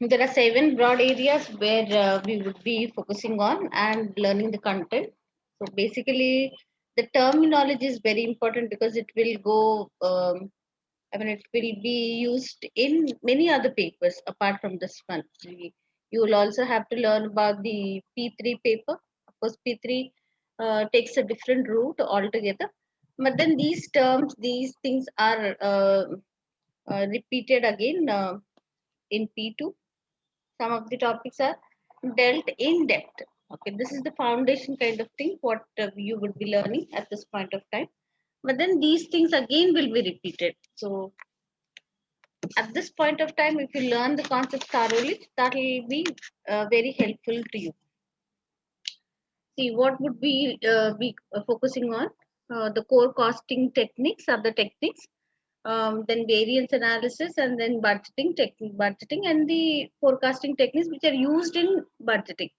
there are 7 broad areas where we would be focusing on and learning the content. So basically, the terminology is very important because it will go. It will be used in many other papers apart from this one. You will also have to learn about the P3 paper. Of course, P3 takes a different route altogether. But then these terms, these things are repeated again in P2. Some of the topics are dealt in depth. Okay, this is the foundation kind of thing what you would be learning at this point of time. But then these things again will be repeated. So at this point of time, if you learn the concepts thoroughly, that will be very helpful to you. See, what would we be focusing on? The core costing techniques are the techniques, then variance analysis, and then budgeting technique, budgeting, and the forecasting techniques which are used in budgeting.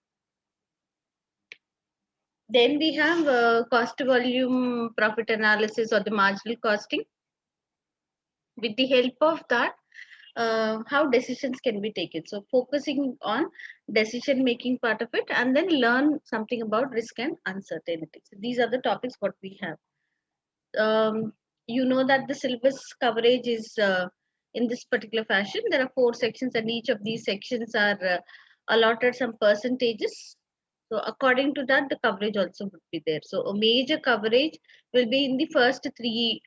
Then we have cost to volume profit analysis or the marginal costing. With the help of that, how decisions can be taken. So focusing on decision making part of it, and then learn something about risk and uncertainty. So these are the topics what we have. You know that the syllabus coverage is in this particular fashion. There are 4 sections, and each of these sections are allotted some percentages. So according to that, the coverage also would be there. So a major coverage will be in the first 3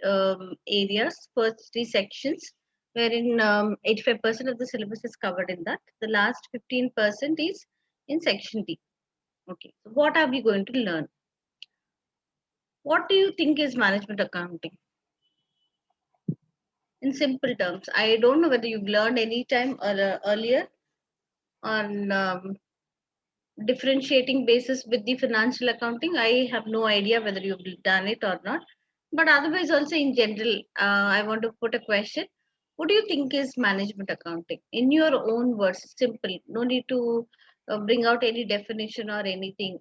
areas, first 3 sections, wherein 85% of the syllabus is covered in that. The last 15% is in section D. Okay, so what are we going to learn? What do you think is management accounting? In simple terms, I don't know whether you've learned any time earlier on differentiating basis with the financial accounting. I have no idea whether you've done it or not. But otherwise, also in general, I want to put a question. What do you think is management accounting? In your own words, simple. No need to bring out any definition or anything.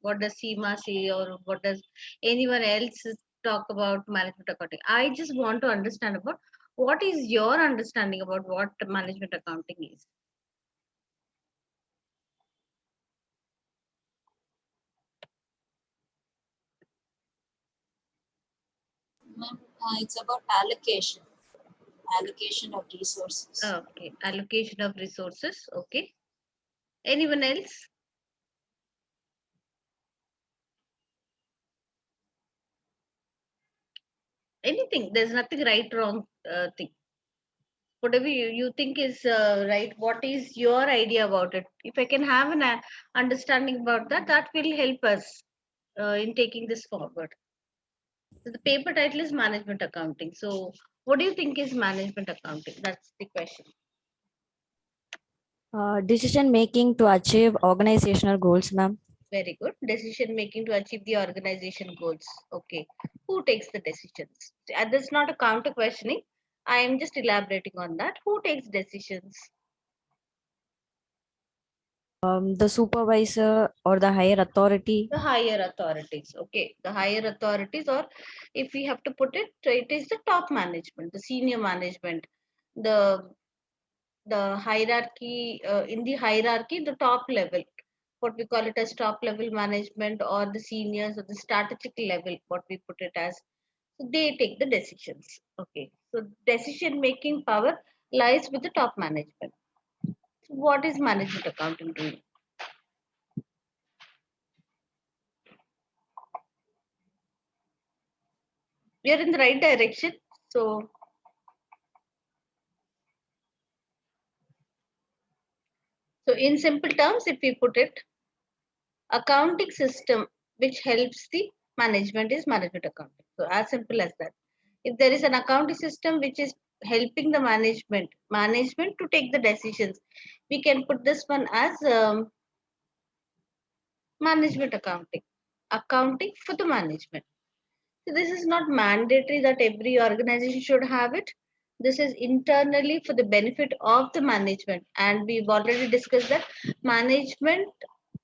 What does CIMA say, or what does anyone else talk about management accounting? I just want to understand about what is your understanding about what management accounting is. Ma'am, it's about allocation of resources. Okay, allocation of resources. Okay. Anyone else? Anything. There's nothing right, wrong thing. Whatever you think is right, what is your idea about it? If I can have an understanding about that, that will help us in taking this forward. So the paper title is management accounting. So what do you think is management accounting? That's the question. Decision making to achieve organizational goals, ma'am. Very good. Decision making to achieve the organization goals. Okay. Who takes the decisions? That's not a counter questioning. I am just elaborating on that. Who takes decisions? The supervisor or the higher authority. The higher authorities. Okay. The higher authorities, or if we have to put it, it is the top management, the senior management, the hierarchy, in the hierarchy, the top level, what we call it as top level management, or the seniors, or the strategic level, what we put it as. So they take the decisions. Okay. So decision making power lies with the top management. So what is management accounting doing? We are in the right direction. So in simple terms, if we put it, accounting system which helps the management is management accounting. So as simple as that. If there is an accounting system which is helping the management to take the decisions, we can put this one as management accounting for the management. So this is not mandatory that every organization should have it. This is internally for the benefit of the management, and we've already discussed that management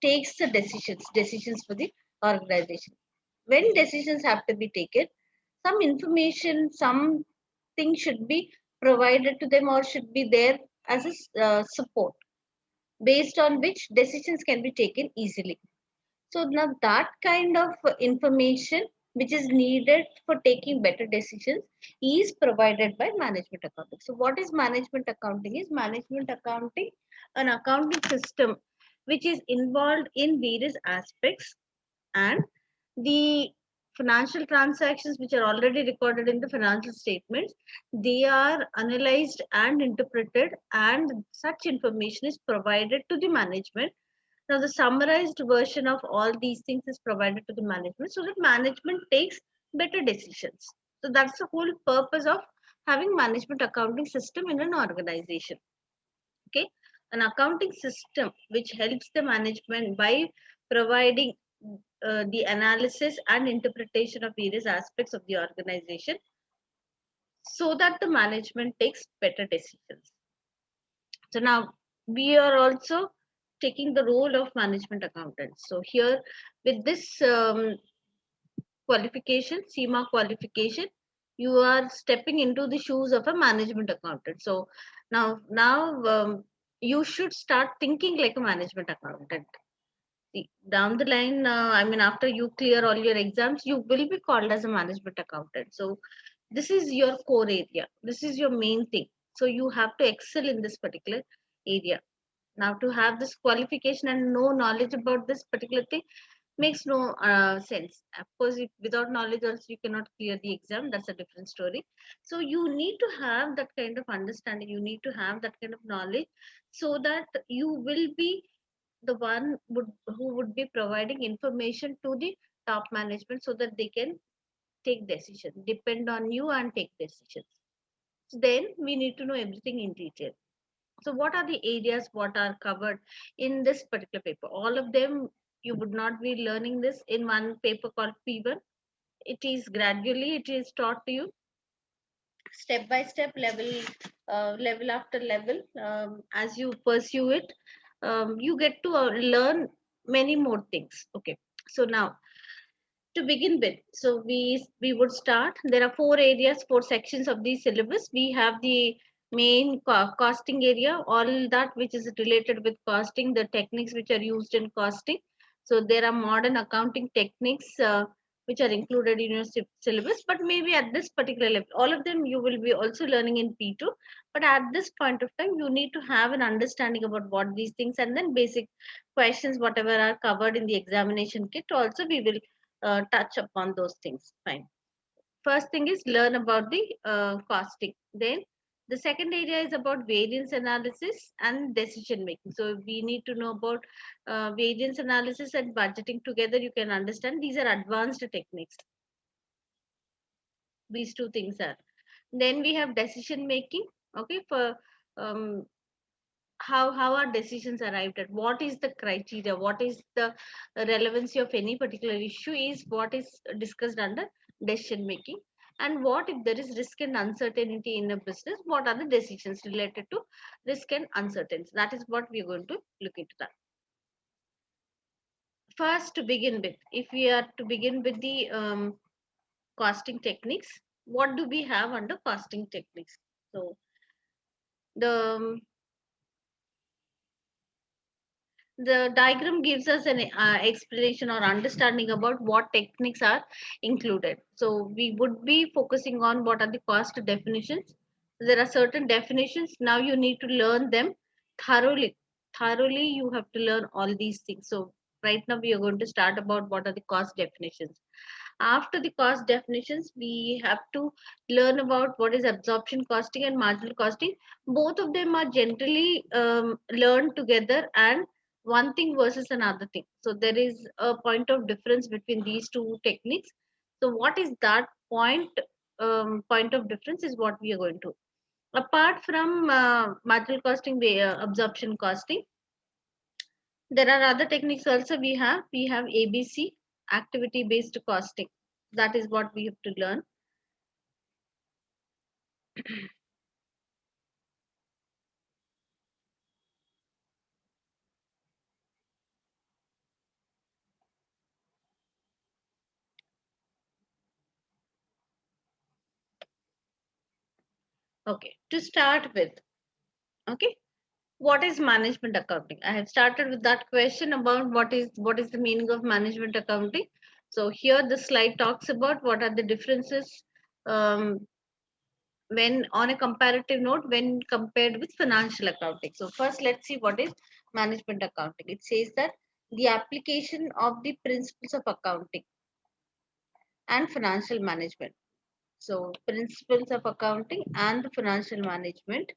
takes the decisions for the organization. When decisions have to be taken, some information, something should be provided to them or should be there as a support based on which decisions can be taken easily. So now that kind of information which is needed for taking better decisions is provided by management accounting. So what is management accounting? Is management accounting an accounting system which is involved in various aspects, and the financial transactions which are already recorded in the financial statements, they are analyzed and interpreted, and such information is provided to the management. Now, the summarized version of all these things is provided to the management so that management takes better decisions. So that's the whole purpose of having management accounting system in an organization. Okay, an accounting system which helps the management by providing the analysis and interpretation of various aspects of the organization so that the management takes better decisions. So now we are also taking the role of management accountants. So here with this qualification, CIMA qualification, you are stepping into the shoes of a management accountant. So now you should start thinking like a management accountant. See, down the line, I mean, after you clear all your exams, you will be called as a management accountant. So this is your core area. This is your main thing. So you have to excel in this particular area. Now, to have this qualification and no knowledge about this particular thing makes no sense. Of course, if, without knowledge also you cannot clear the exam. That's a different story. So you need to have that kind of understanding. You need to have that kind of knowledge so that you will be the one who would be providing information to the top management so that they can take decisions, depend on you and take decisions. So then we need to know everything in detail. So what are the areas what are covered in this particular paper? All of them you would not be learning this in one paper called P1. It is gradually it is taught to you step by step, level after level. As you pursue it, you get to learn many more things. Okay, so now to begin with, so we would start. There are four areas, four sections of the syllabus. We have the main costing area, all that which is related with costing, the techniques which are used in costing. So there are modern accounting techniques which are included in your syllabus, but maybe at this particular level all of them you will be also learning in P2. But at this point of time you need to have an understanding about what these things, and then basic questions whatever are covered in the examination kit also we will touch upon those things. Fine. First thing is learn about the costing. Then the second area is about variance analysis and decision making. So we need to know about variance analysis and budgeting together. You can understand these are advanced techniques. These two things are. Then we have decision making. Okay, for um, how are decisions arrived at, what is the criteria, what is the relevancy of any particular issue is what is discussed under decision making. And what if there is risk and uncertainty in a business, what are the decisions related to risk and uncertainty? That is what we are going to look into that. First, to begin with, if we are to begin with the costing techniques, what do we have under costing techniques? So the diagram gives us an explanation or understanding about what techniques are included. So we would be focusing on what are the cost definitions. There are certain definitions. Now you need to learn them thoroughly. Thoroughly, you have to learn all these things. So right now we are going to start about what are the cost definitions. After the cost definitions, we have to learn about what is absorption costing and marginal costing. Both of them are generally learned together, and one thing versus another thing. So there is a point of difference between these two techniques. So what is that point of difference is what we are going to. Apart from marginal costing, absorption costing, there are other techniques also we have ABC, activity based costing. That is what we have to learn. Okay, to start with, Okay, what is management accounting? I have started with that question about what is the meaning of management accounting. So here the slide talks about what are the differences, um, when on a comparative note when compared with financial accounting. So first let's see what is management accounting. It says that the application of the principles of accounting and financial management. So principles of accounting and the financial management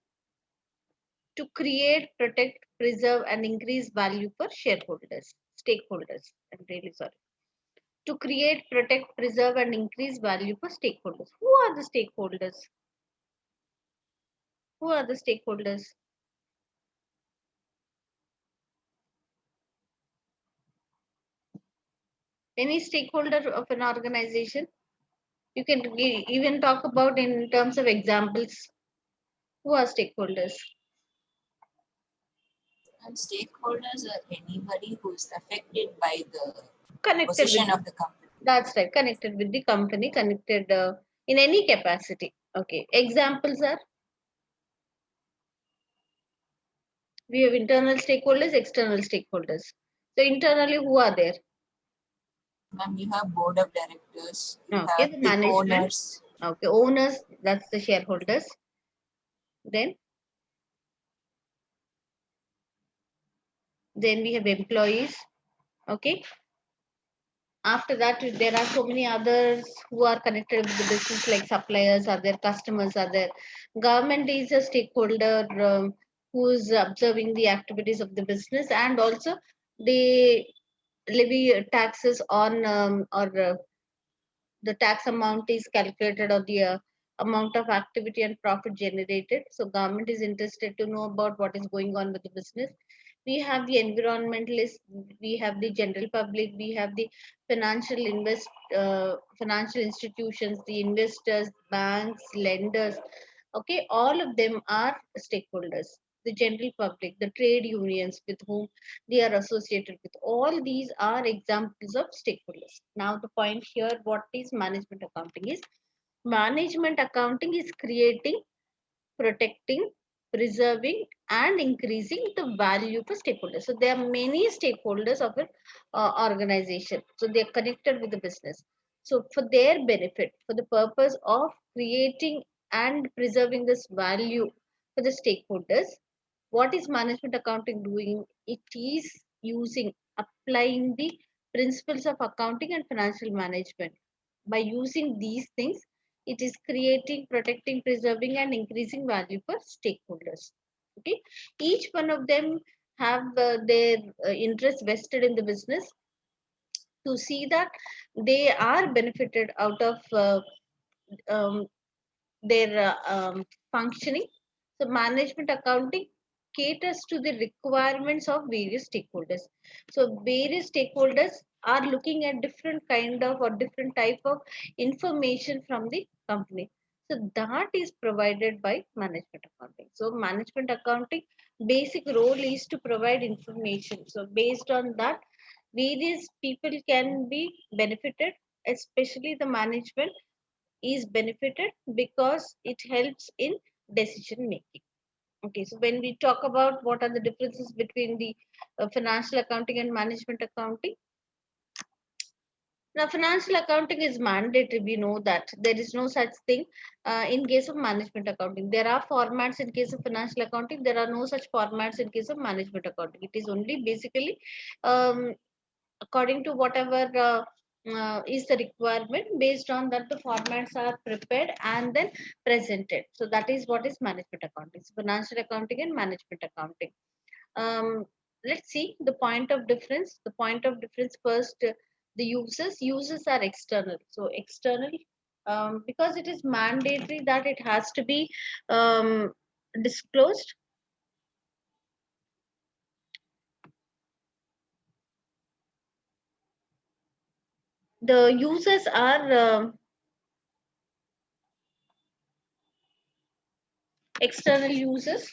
to create, protect, preserve, and increase value for shareholders, stakeholders. I'm really sorry. To create, protect, preserve, and increase value for stakeholders. Who are the stakeholders? Who are the stakeholders? Any stakeholder of an organization? You can even talk about in terms of examples. Who are stakeholders? And stakeholders are anybody who is affected by the Connected with position the, of the company. that's right, connected with the company, connected in any capacity. Okay, examples are, we have internal stakeholders, external stakeholders. So internally, who are there? Ma'am, you have board of directors, you Okay, have the the management. owners, Okay, owners, that's the shareholders. Then we have employees. Okay, after that there are so many others who are connected with the business, like suppliers are there, customers are there. Government is a stakeholder, who's observing the activities of the business, and also they levy taxes on, or the tax amount is calculated on the amount of activity and profit generated. So government is interested to know about what is going on with the business. We have the environmentalists, we have the general public, we have the financial institutions, the investors, banks, lenders. Okay, all of them are stakeholders. The general public, the trade unions with whom they are associated with, all these are examples of stakeholders. Now the point here, what is management accounting is, management accounting is creating, protecting, preserving, and increasing the value for stakeholders. So there are many stakeholders of an organization. So they are connected with the business. So for their benefit, for the purpose of creating and preserving this value for the stakeholders, what is management accounting doing? It is using, applying the principles of accounting and financial management. By using these things, it is creating, protecting, preserving, and increasing value for stakeholders. Okay, each one of them have their interest vested in the business, to see that they are benefited out of um, their functioning. So management accounting caters to the requirements of various stakeholders. So various stakeholders are looking at different kind of or different type of information from the company. So that is provided by management accounting. So management accounting basic role is to provide information. So based on that, various people can be benefited, especially the management is benefited because it helps in decision making. Okay, so when we talk about what are the differences between the financial accounting and management accounting, now financial accounting is mandatory. We know that there is no such thing in case of management accounting. There are formats in case of financial accounting. There are no such formats in case of management accounting. It is only basically um, according to whatever is the requirement. Based on that, the formats are prepared and then presented. So that is what is management accounting. So financial accounting and management accounting. um, let's see the point of difference. The point of difference first, the users are external. So external, because it is mandatory that it has to be disclosed. The users are external users.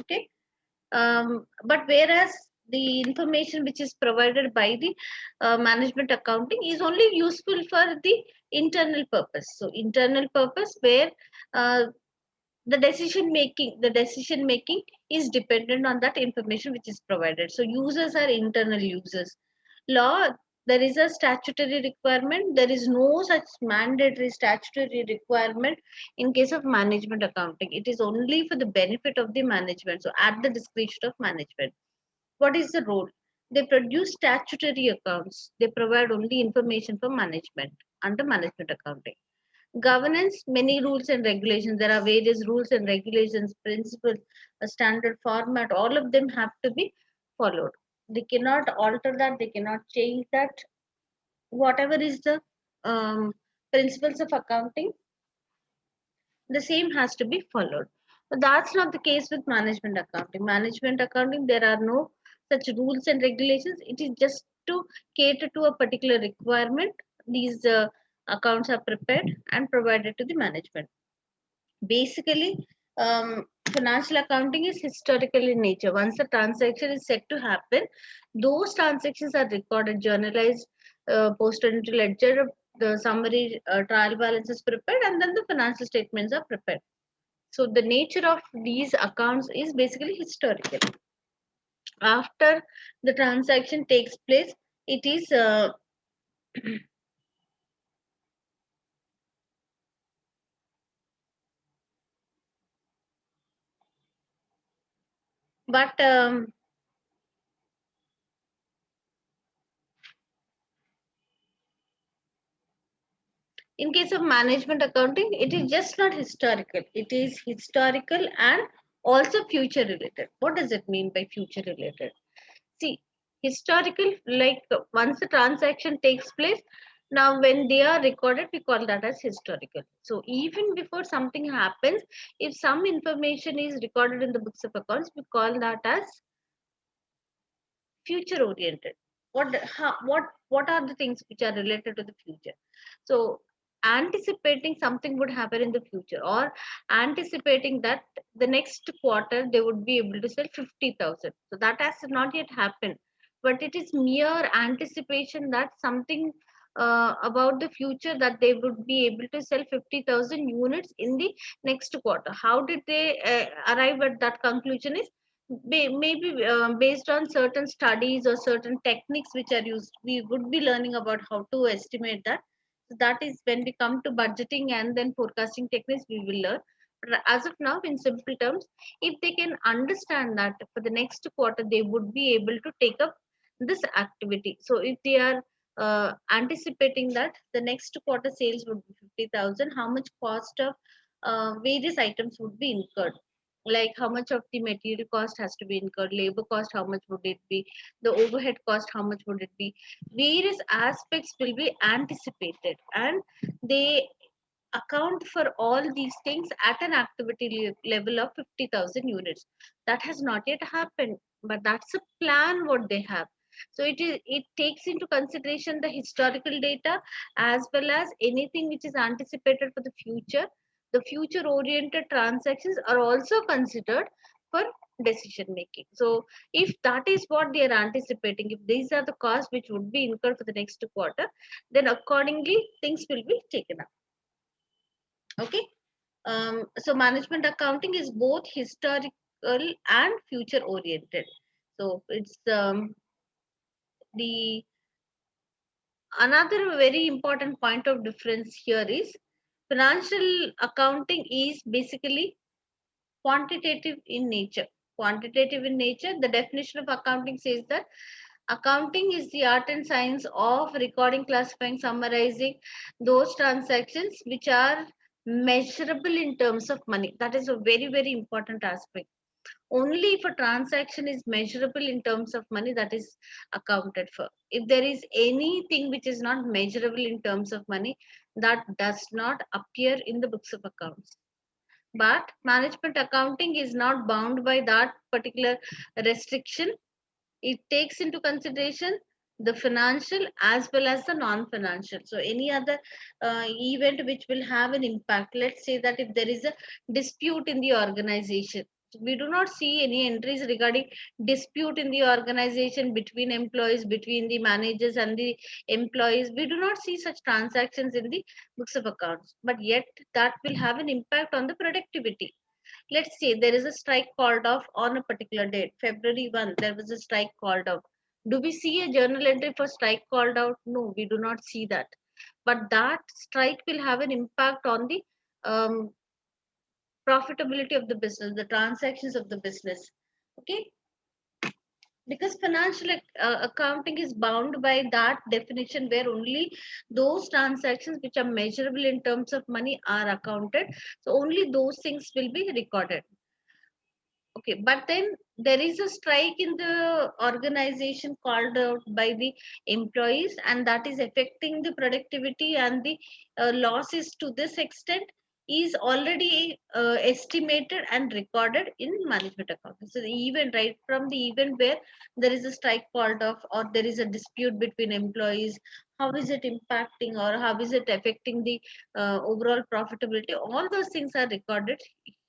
Okay, but whereas the information which is provided by the management accounting is only useful for the internal purpose. So internal purpose where uh, The decision making is dependent on that information which is provided. So users are internal users. Law, there is a statutory requirement. There is no such mandatory statutory requirement in case of management accounting. It is only for the benefit of the management, so at the discretion of management. What is the role? They produce statutory accounts. They provide only information for management under management accounting. Governance, many rules and regulations. There are various rules and regulations, principles, a standard format. All of them have to be followed. They cannot alter that. They cannot change that. Whatever is the um, principles of accounting, the same has to be followed. But that's not the case with management accounting. Management accounting, there are no such rules and regulations. It is just to cater to a particular requirement. These accounts are prepared and provided to the management. Basically, financial accounting is historical in nature. Once a transaction is set to happen, those transactions are recorded, journalized, posted into ledger, the summary, trial balance is prepared, and then the financial statements are prepared. So the nature of these accounts is basically historical. After the transaction takes place, it is but in case of management accounting, it is just not historical. It is historical and also future related. What does it mean by future related? See, historical, like once the transaction takes place, now when they are recorded, we call that as historical. So even before something happens, if some information is recorded in the books of accounts, we call that as future oriented. What are the things which are related to the future? So anticipating something would happen in the future, or anticipating that the next quarter they would be able to sell 50,000. So that has not yet happened, but it is mere anticipation that something about the future, that they would be able to sell 50,000 units in the next quarter. How did they arrive at that conclusion? Is maybe based on certain studies or certain techniques which are used. We would be learning about how to estimate that. So that is when we come to budgeting and then forecasting techniques, we will learn. But as of now, in simple terms, if they can understand that for the next quarter they would be able to take up this activity. So if they are anticipating that the next quarter sales would be 50,000, how much cost of various items would be incurred, like how much of the material cost has to be incurred, labor cost, how much would it be, the overhead cost, how much would it be. Various aspects will be anticipated, and they account for all these things at an activity level of 50,000 units. That has not yet happened, but that's a plan what they have. So it takes into consideration the historical data as well as anything which is anticipated for the future. The future oriented transactions are also considered for decision making. So if that is what they are anticipating, if these are the costs which would be incurred for the next quarter, then accordingly things will be taken up. Okay. So management accounting is both historical and future oriented. So it's the another very important point of difference here is financial accounting is basically quantitative in nature. Quantitative in nature, the definition of accounting says that accounting is the art and science of recording, classifying, summarizing those transactions which are measurable in terms of money. That is a very, very important aspect. Only if a transaction is measurable in terms of money, that is accounted for. If there is anything which is not measurable in terms of money, that does not appear in the books of accounts. But management accounting is not bound by that particular restriction. It takes into consideration the financial as well as the non-financial. So any other event which will have an impact, let's say that if there is a dispute in the organization, we do not see any entries regarding dispute in the organization between employees, between the managers and the employees. We do not see such transactions in the books of accounts, but yet that will have an impact on the productivity. Let's say there is a strike called off on a particular date, February 1, there was a strike called out. Do we see a journal entry for strike called out? No, we do not see that. But that strike will have an impact on the um, profitability of the business, the transactions of the business. Okay, because financial accounting is bound by that definition where only those transactions which are measurable in terms of money are accounted. So only those things will be recorded. Okay, but then there is a strike in the organization called out by the employees, and that is affecting the productivity, and the losses to this extent is already estimated and recorded in management accounting. So the event, right from the event where there is a strike called off or there is a dispute between employees, how is it impacting or how is it affecting the overall profitability? All those things are recorded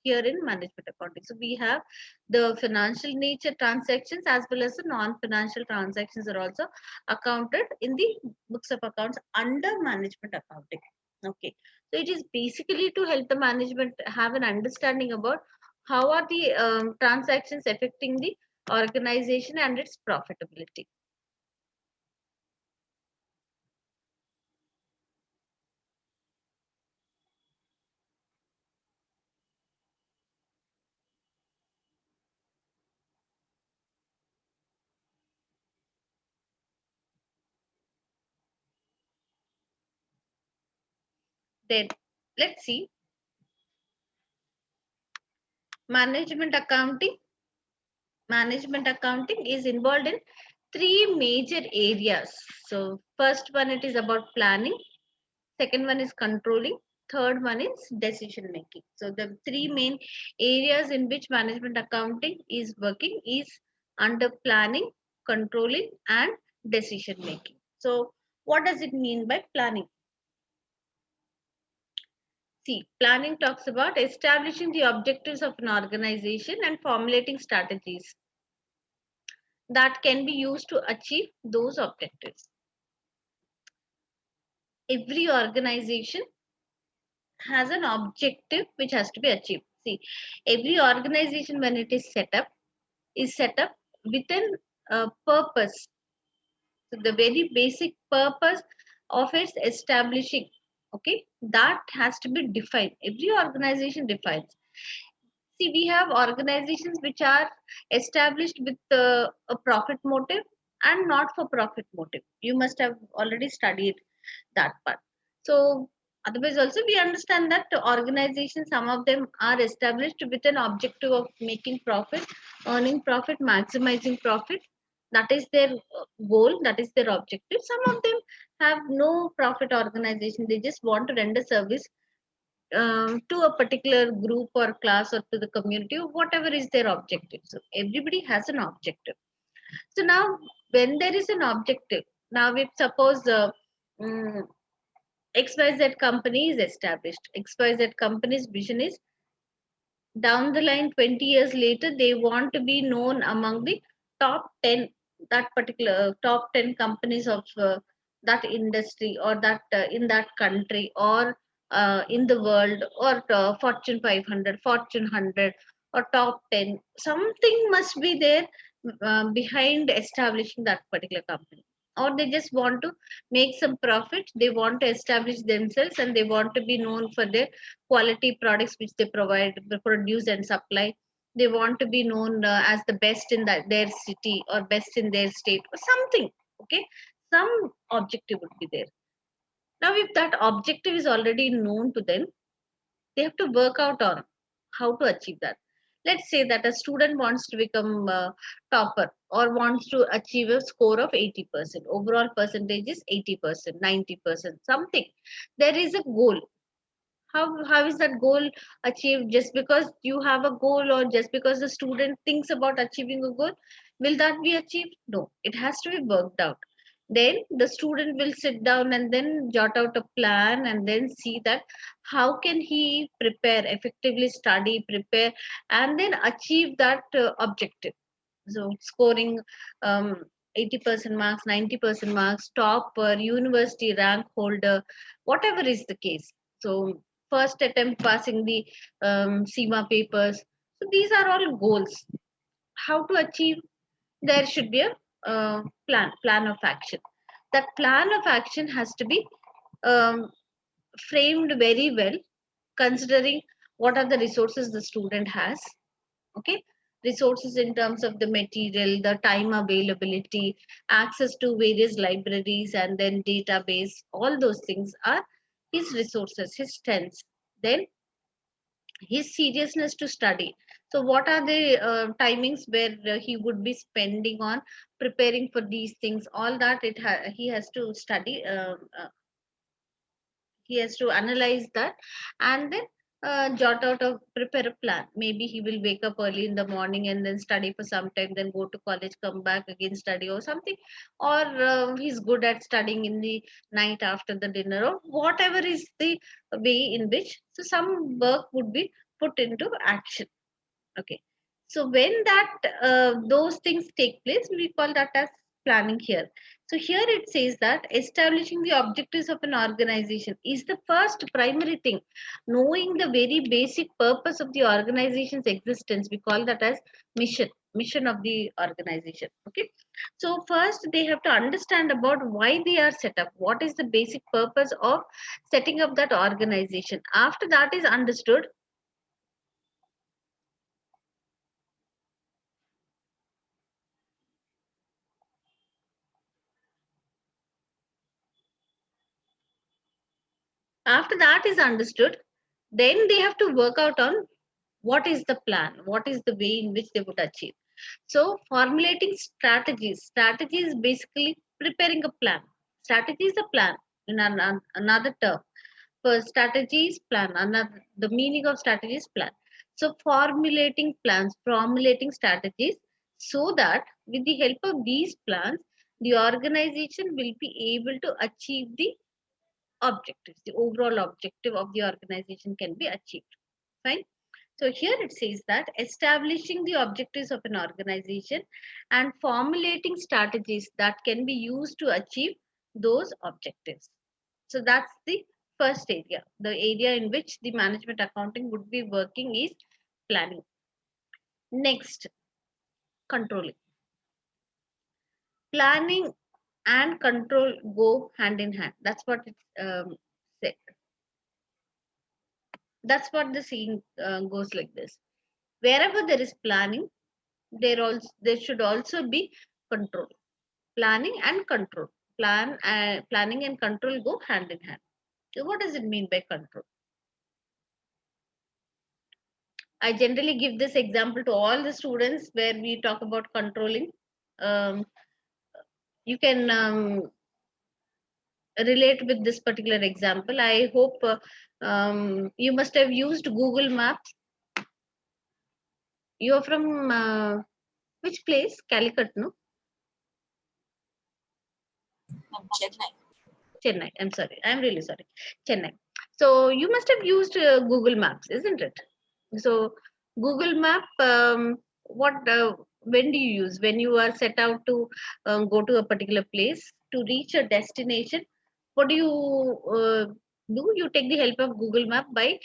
here in management accounting. So we have the financial nature transactions as well as the non-financial transactions are also accounted in the books of accounts under management accounting. Okay, so it is basically to help the management have an understanding about how are the transactions affecting the organization and its profitability. Then let's see management accounting. Management accounting is involved in three major areas. So first one, it is about planning. Second one is controlling. Third one is decision making. So the three main areas in which management accounting is working is under planning, controlling, and decision making. So what does it mean by planning? See, planning talks about establishing the objectives of an organization and formulating strategies that can be used to achieve those objectives. Every organization has an objective which has to be achieved. See, every organization when it is set up within a purpose. So the very basic purpose of its establishing, okay, that has to be defined. Every organization defines. See, we have organizations which are established with a profit motive and not for profit motive. You must have already studied that part. So, otherwise, also we understand that the organizations, some of them are established with an objective of making profit, earning profit, maximizing profit. That is their goal, that is their objective. Some of them have no profit organization, they just want to render service to a particular group or class or to the community or whatever is their objective. So everybody has an objective. So now when there is an objective, now if suppose mm, XYZ company is established, XYZ company's vision is down the line 20 years later they want to be known among the top 10, that particular top 10 companies of that industry or that in that country or in the world or fortune 500, fortune 100 or top 10, something must be there behind establishing that particular company. Or they just want to make some profit, they want to establish themselves and they want to be known for their quality products which they provide, produce and supply. They want to be known as the best in their city or best in their state or something. Okay, some objective would be there. Now if that objective is already known to them, they have to work out on how to achieve that. Let's say that a student wants to become topper or wants to achieve a score of 80%, overall percentage is 80%, 90%, something. There is a goal. How is that goal achieved? Just because you have a goal or just because the student thinks about achieving a goal, will that be achieved? No, it has to be worked out. Then the student will sit down and then jot out a plan and then see that how can he prepare effectively, study, prepare, and then achieve that objective. So scoring um, 80% marks, 90% marks, topper, university rank holder, whatever is the case. So first attempt passing the CIMA papers, So these are all goals. How to achieve? There should be a plan of action. That plan of action has to be um, framed very well, considering what are the resources the student has. Okay, resources in terms of the material, the time availability, access to various libraries, and then database. All those things are his resources, his strengths. Then his seriousness to study. So what are the timings where he would be spending on preparing for these things? All that he has to study. He has to analyze that, and then jot out a prepare a plan. Maybe he will wake up early in the morning and then study for some time, then go to college, come back again, study or something. Or he's good at studying in the night after the dinner, or whatever is the way in which, so some work would be put into action. Okay. So when that those things take place, we call that as planning here. So here it says that establishing the objectives of an organization is the first primary thing. Knowing the very basic purpose of the organization's existence, we call that as mission of the organization. Okay. So first they have to understand about why they are set up. What is the basic purpose of setting up that organization? After that is understood, after that is understood, then they have to work out on what is the plan, what is the way in which they would achieve. So formulating strategy is basically preparing a plan. Strategy is a plan in another term. For strategy is plan, another, the meaning of strategy is plan. So formulating strategies, so that with the help of these plans, the organization will be able to achieve the objectives. The overall objective of the organization can be achieved. Fine. So here it says that establishing the objectives of an organization and formulating strategies that can be used to achieve those objectives. So that's the first area. The area in which the management accounting would be working is planning. Next, controlling. Planning and control go hand in hand. That's what it said. That's what the saying goes like this. Wherever there is planning, there should also be control. Planning and control. Planning and control go hand in hand. So what does it mean by control? I generally give this example to all the students where we talk about controlling. Um, you can relate with this particular example. I hope you must have used Google Maps. You are from which place? Calicut, no? From Chennai. Chennai. I'm sorry. I'm really sorry. Chennai. So you must have used Google Maps, isn't it? So Google Map, what when do you use? When you are set out to go to a particular place to reach a destination, what do you do? You take the help of Google Map by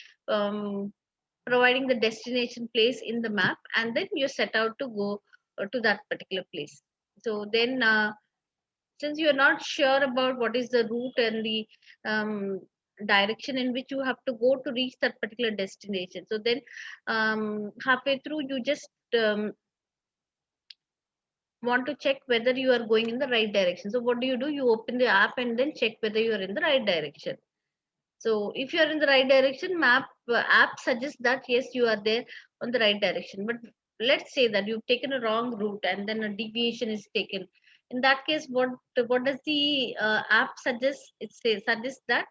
providing the destination place in the map, and then you set out to go to that particular place. So then since you are not sure about what is the route and the direction in which you have to go to reach that particular destination, so then halfway through you just want to check whether you are going in the right direction. So what do? You open the app and then check whether you are in the right direction. So if you are in the right direction, app suggests that yes, you are there on the right direction. But let's say that you've taken a wrong route and then a deviation is taken. In that case, what does the app suggest? It says suggests that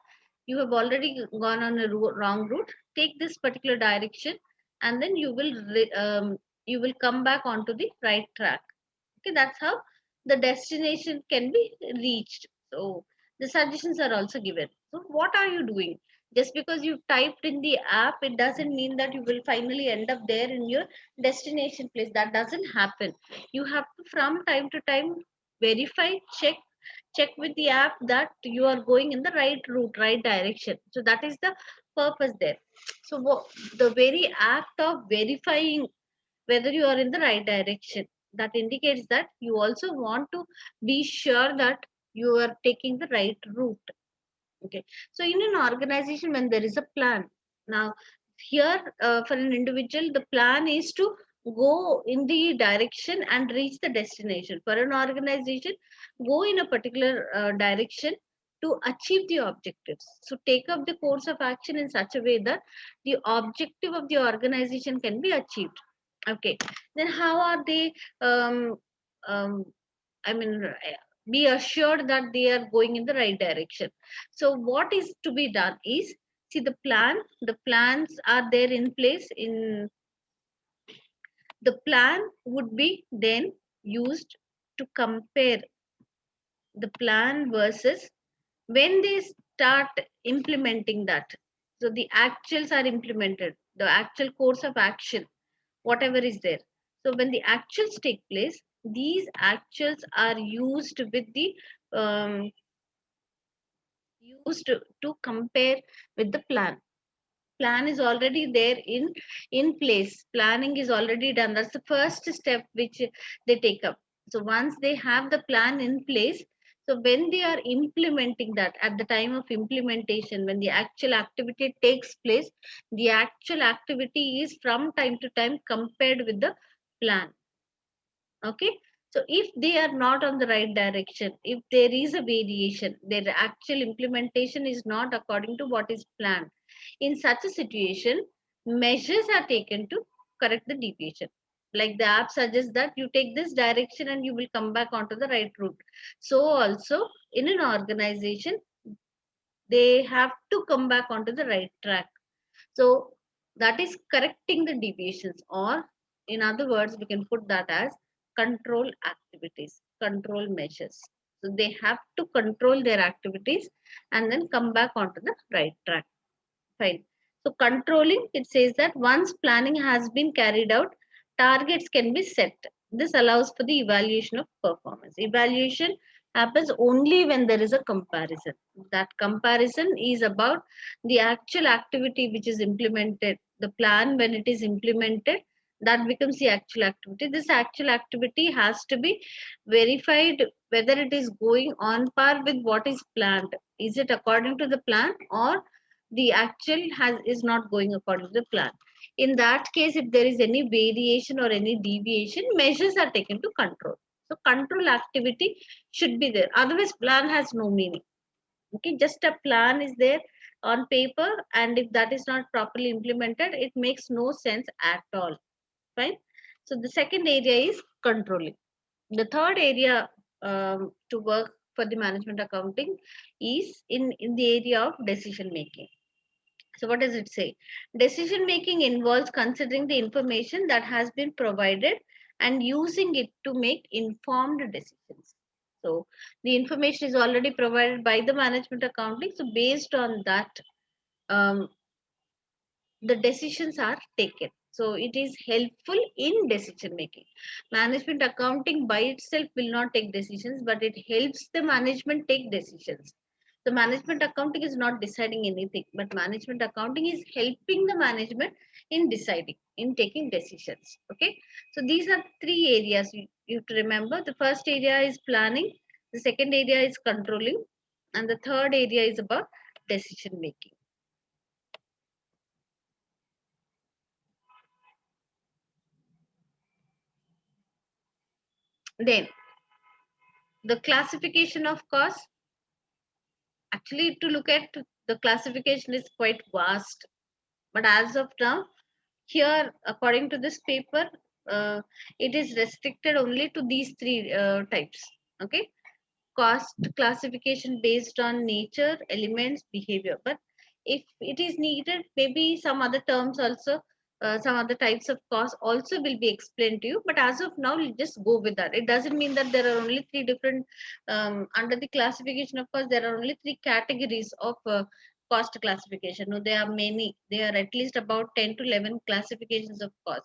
you have already gone on a wrong route. Take this particular direction, and then you will come back onto the right track. Okay, that's how the destination can be reached. So the suggestions are also given. So what are you doing? Just because you typed in the app, it doesn't mean that you will finally end up there in your destination place. That doesn't happen. You have to from time to time verify, check with the app that you are going in the right route, right direction. So that is the purpose there. So the very act of verifying whether you are in the right direction, that indicates that you also want to be sure that you are taking the right route. Okay, so in an organization, when there is a plan, now here for an individual, the plan is to go in the direction and reach the destination. For an organization, go in a particular direction to achieve the objectives. So take up the course of action in such a way that the objective of the organization can be achieved. Okay, then how are they? Um, um, I mean, be assured that they are going in the right direction. So what is to be done is, see, the plans are there in place. In the plan would be then used to compare the plan versus when they start implementing that. So the actuals are implemented, the actual course of action, whatever is there. So when the actuals take place, these actuals are used with the um, used to compare with the plan is already there in place. Planning is already done. That's the first step which they take up. So once they have the plan in place, so when they are implementing that, at the time of implementation, when the actual activity takes place, the actual activity is from time to time compared with the plan. Okay, so if they are not on the right direction, if there is a variation, their actual implementation is not according to what is planned, in such a situation, measures are taken to correct the deviation. Like the app suggests that you take this direction and you will come back onto the right route. So also in an organization, they have to come back onto the right track. So that is correcting the deviations, or in other words, we can put that as control activities, control measures. So they have to control their activities and then come back onto the right track. Fine. So controlling, it says that once planning has been carried out, targets can be set. This allows for the evaluation of performance. Evaluation happens only when there is a comparison. That comparison is about the actual activity which is implemented. The plan, when it is implemented, that becomes the actual activity. This actual activity has to be verified whether it is going on par with what is planned. Is it according to the plan, or the actual has is not going according to the plan? In that case, if there is any variation or any deviation, measures are taken to control. So control activity should be there, otherwise plan has no meaning. Okay, just a plan is there on paper, and if that is not properly implemented, it makes no sense at all. Fine. So the second area is controlling. The third area to work for the management accounting is in the area of decision making. So, what does it say? Decision making involves considering the information that has been provided and using it to make informed decisions. So, the information is already provided by the management accounting. So, based on that, um, the decisions are taken. So, it is helpful in decision making. Management accounting by itself will not take decisions, but it helps the management take decisions. The management accounting is not deciding anything, but management accounting is helping the management in deciding, in taking decisions. Okay, so these are three areas you have to remember. The first area is planning, the second area is controlling, and the third area is about decision making. Then the classification of costs. Actually, to look at the classification is quite vast, but as of now, here, according to this paper, uh, it is restricted only to these three types. Okay, cost classification based on nature, elements, behavior. But if it is needed, maybe some other terms also, some other types of cost also will be explained to you. But as of now, you just go with that. It doesn't mean that there are only three different, under the classification of cost, there are only three categories of cost classification. No, there are many. There are at least about 10 to 11 classifications of cost.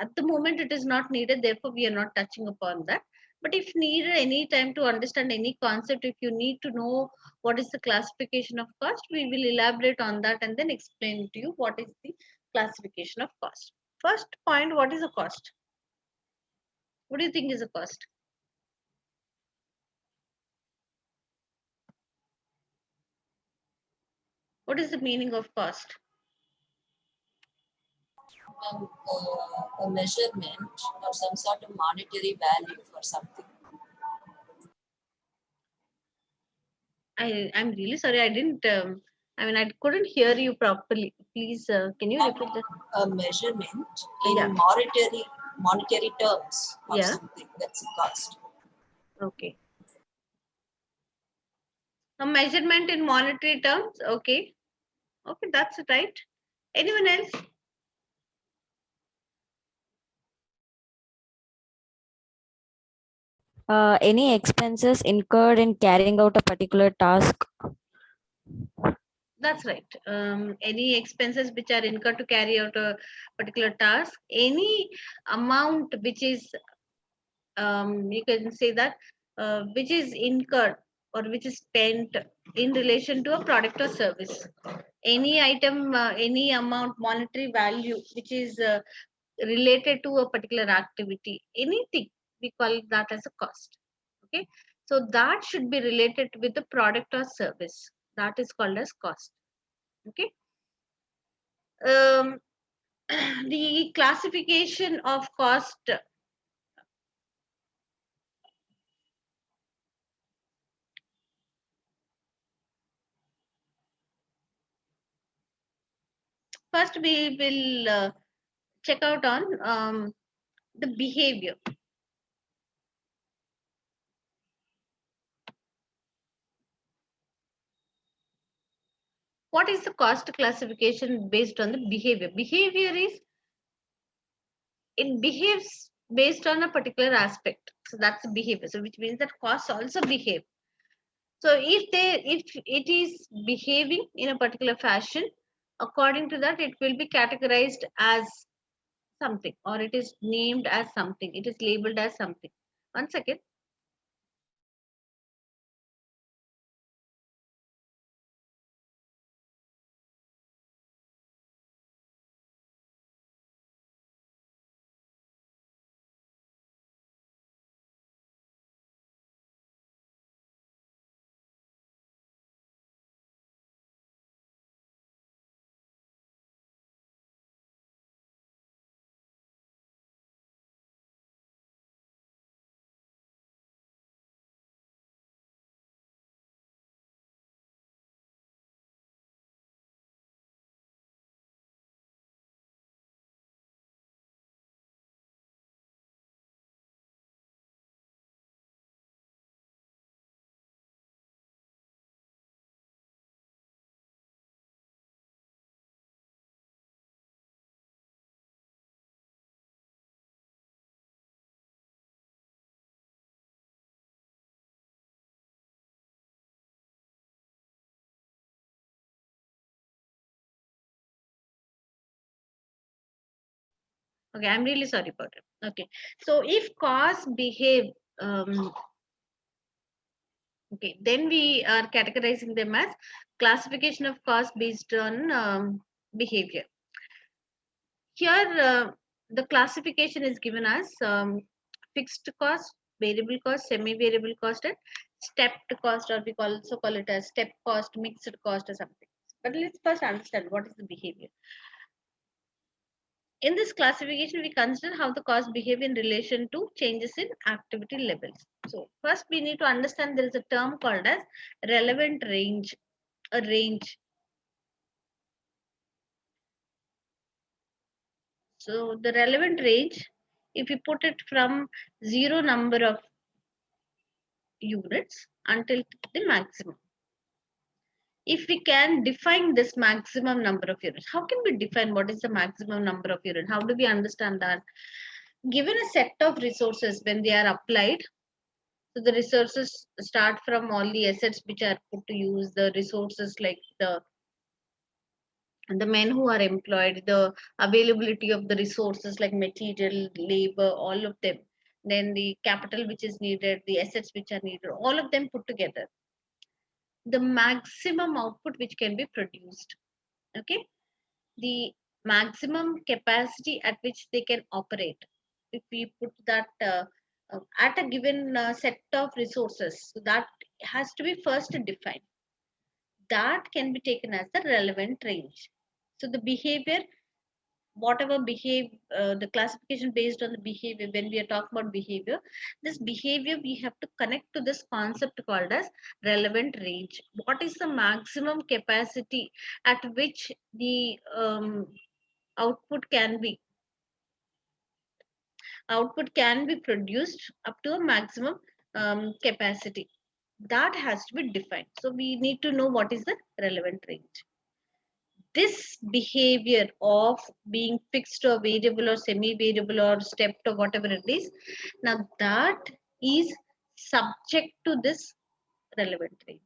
At the moment, it is not needed. Therefore, we are not touching upon that. But if needed any time to understand any concept, if you need to know what is the classification of cost, we will elaborate on that and then explain to you what is the classification of cost. First point, what is a cost? What do you think is a cost? What is the meaning of cost? A measurement or some sort of monetary value for something. I'm really sorry. I didn't. I couldn't hear you properly. Please, can you repeat that? A measurement Yeah. in monetary terms of Yeah. something. That's a cost. Okay. A measurement in monetary terms. Okay. Okay, that's it, right. Anyone else? Any expenses incurred in carrying out a particular task. That's right. Any expenses which are incurred to carry out a particular task, any amount which is, you can say that, which is incurred or which is spent in relation to a product or service. Any item, any amount, monetary value which is related to a particular activity, anything, we call that as a cost. Okay. So that should be related with the product or service. That is called as cost. Okay. um, the classification of cost. First we will check out on the behavior. What is the cost classification based on the behavior? Behavior is, it behaves based on a particular aspect, so that's the behavior, so which means that costs also behave. So if it is behaving in a particular fashion, according to that it will be categorized as something, or it is named as something, it is labeled as something. One second. Okay, I'm really sorry about it. Okay, so if costs behave, um, okay, then we are categorizing them as classification of cost based on behavior. Here, the classification is given as fixed cost, variable cost, semi-variable cost, and stepped cost, or we also call it as step cost, mixed cost, or something. But let's first understand what is the behavior. In this classification, we consider how the costs behave in relation to changes in activity levels. So first we need to understand there is a term called as relevant range, a range. So the relevant range, if you put it from zero number of units until the maximum. If we can define this maximum number of units, how can we define what is the maximum number of units? How do we understand that? Given a set of resources, when they are applied, so the resources start from all the assets which are put to use, the resources like the men who are employed, the availability of the resources like material, labor, all of them. then the capital which is needed, the assets which are needed, all of them put together, the maximum output which can be produced. Okay, the maximum capacity at which they can operate. If we put that at a given set of resources, so that has to be first defined. That can be taken as the relevant range. So the behavior, whatever behave, the classification based on the behavior, when we are talking about behavior, this behavior we have to connect to this concept called as relevant range. What is the maximum capacity at which the output can be output can be produced up to a maximum capacity, that has to be defined. So we need to know what is the relevant range. This behavior of being fixed or variable or semi variable or stepped or whatever it is, now that is subject to this relevant range.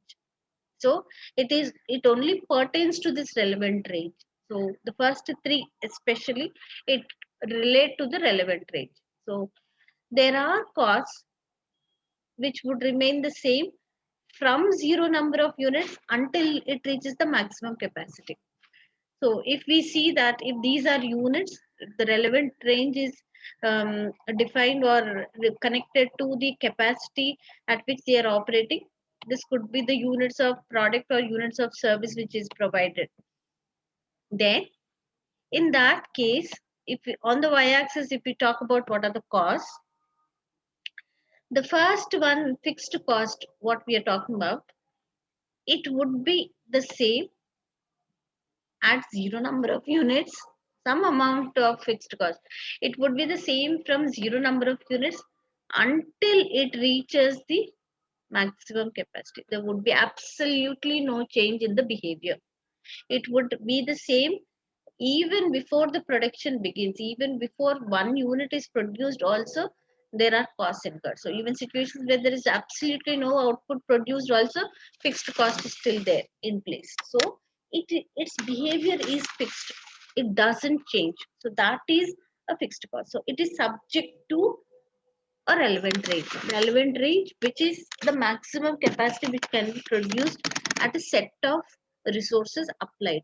So it only pertains to this relevant range. So the first three especially, it relate to the relevant range. So there are costs which would remain the same from zero number of units until it reaches the maximum capacity. So if we see that if these are units, the relevant range is defined or connected to the capacity at which they are operating. This could be the units of product or units of service which is provided. Then in that case, if we, on the y-axis, if we talk about what are the costs, the first one, fixed cost, what we are talking about, it would be the same at zero number of units, some amount of fixed cost. It would be the same from zero number of units until it reaches the maximum capacity. There would be absolutely no change in the behavior. It would be the same even before the production begins, even before one unit is produced also, there are costs incurred. So even situations where there is absolutely no output produced also, fixed cost is still there in place. So its behavior is fixed, it doesn't change. So that is a fixed cost. So it is subject to a relevant range which is the maximum capacity which can be produced at a set of resources applied.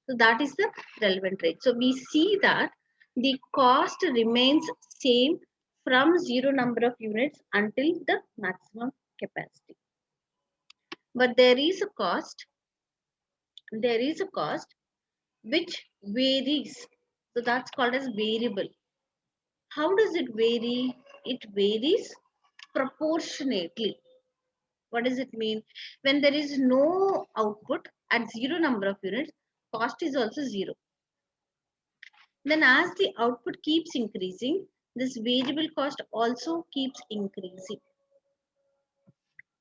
So that is the relevant rate. So we see that the cost remains same from zero number of units until the maximum capacity. But there is a cost which varies. So that's called as variable. How does it vary? It varies proportionately. What does it mean? When there is no output at zero number of units, cost is also zero. Then as the output keeps increasing, this variable cost also keeps increasing.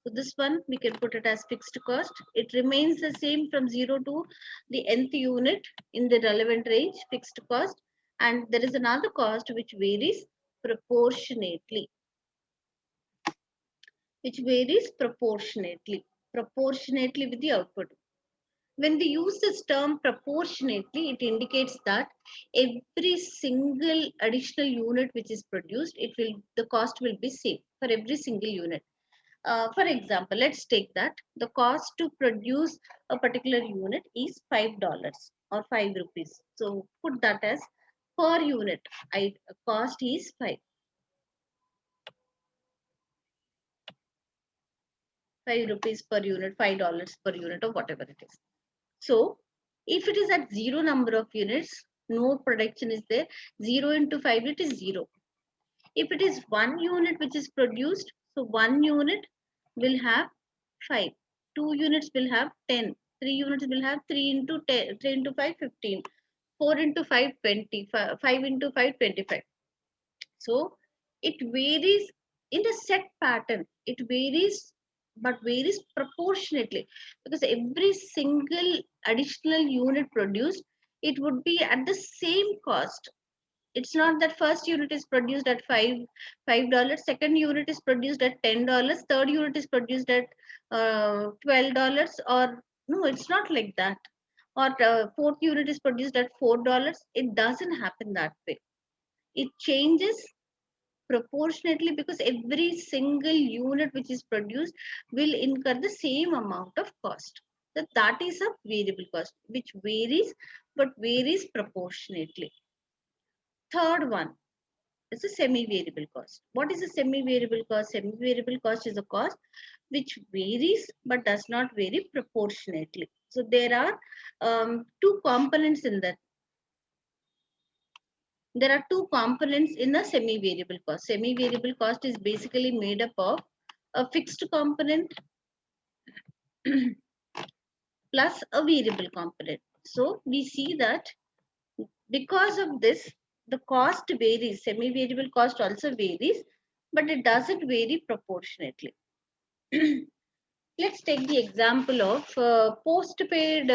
So this one we can put it as fixed cost. It remains the same from 0 to the nth unit in the relevant range, fixed cost. And there is another cost which varies proportionately, proportionately with the output. When we use this term proportionately, it indicates that every single additional unit which is produced, the cost will be same for every single unit. For example, let's take that the cost to produce a particular unit is $5 or 5 rupees. So put that as per unit. Cost is 5 rupees per unit, $5 per unit, or whatever it is. So if it is at zero number of units, no production is there. 0 into 5, it is 0. If it is 1 unit which is produced, so 1 unit will have 5. 2 units will have 10. 3 units will have 3 into 10, 3 into 5, 15. 4 into 5, 20. 5 into 5, 25. So it varies in the set pattern. It varies, but varies proportionately, because every single additional unit produced, it would be at the same cost. It's not that first unit is produced at $5, second unit is produced at $10, third unit is produced at $12, or no, it's not like that. Or fourth unit is produced at $4. It doesn't happen that way. It changes proportionately, because every single unit which is produced will incur the same amount of cost. So that is a variable cost which varies, but varies proportionately. Third one is a semi-variable cost. What is a semi-variable cost? Semi-variable cost is a cost which varies but does not vary proportionately. So there are two components in that. There are two components in a semi-variable cost. Semi-variable cost is basically made up of a fixed component plus a variable component. So we see that because of this, the cost varies. Semi-variable cost also varies, but it doesn't vary proportionately. Let's take the example of postpaid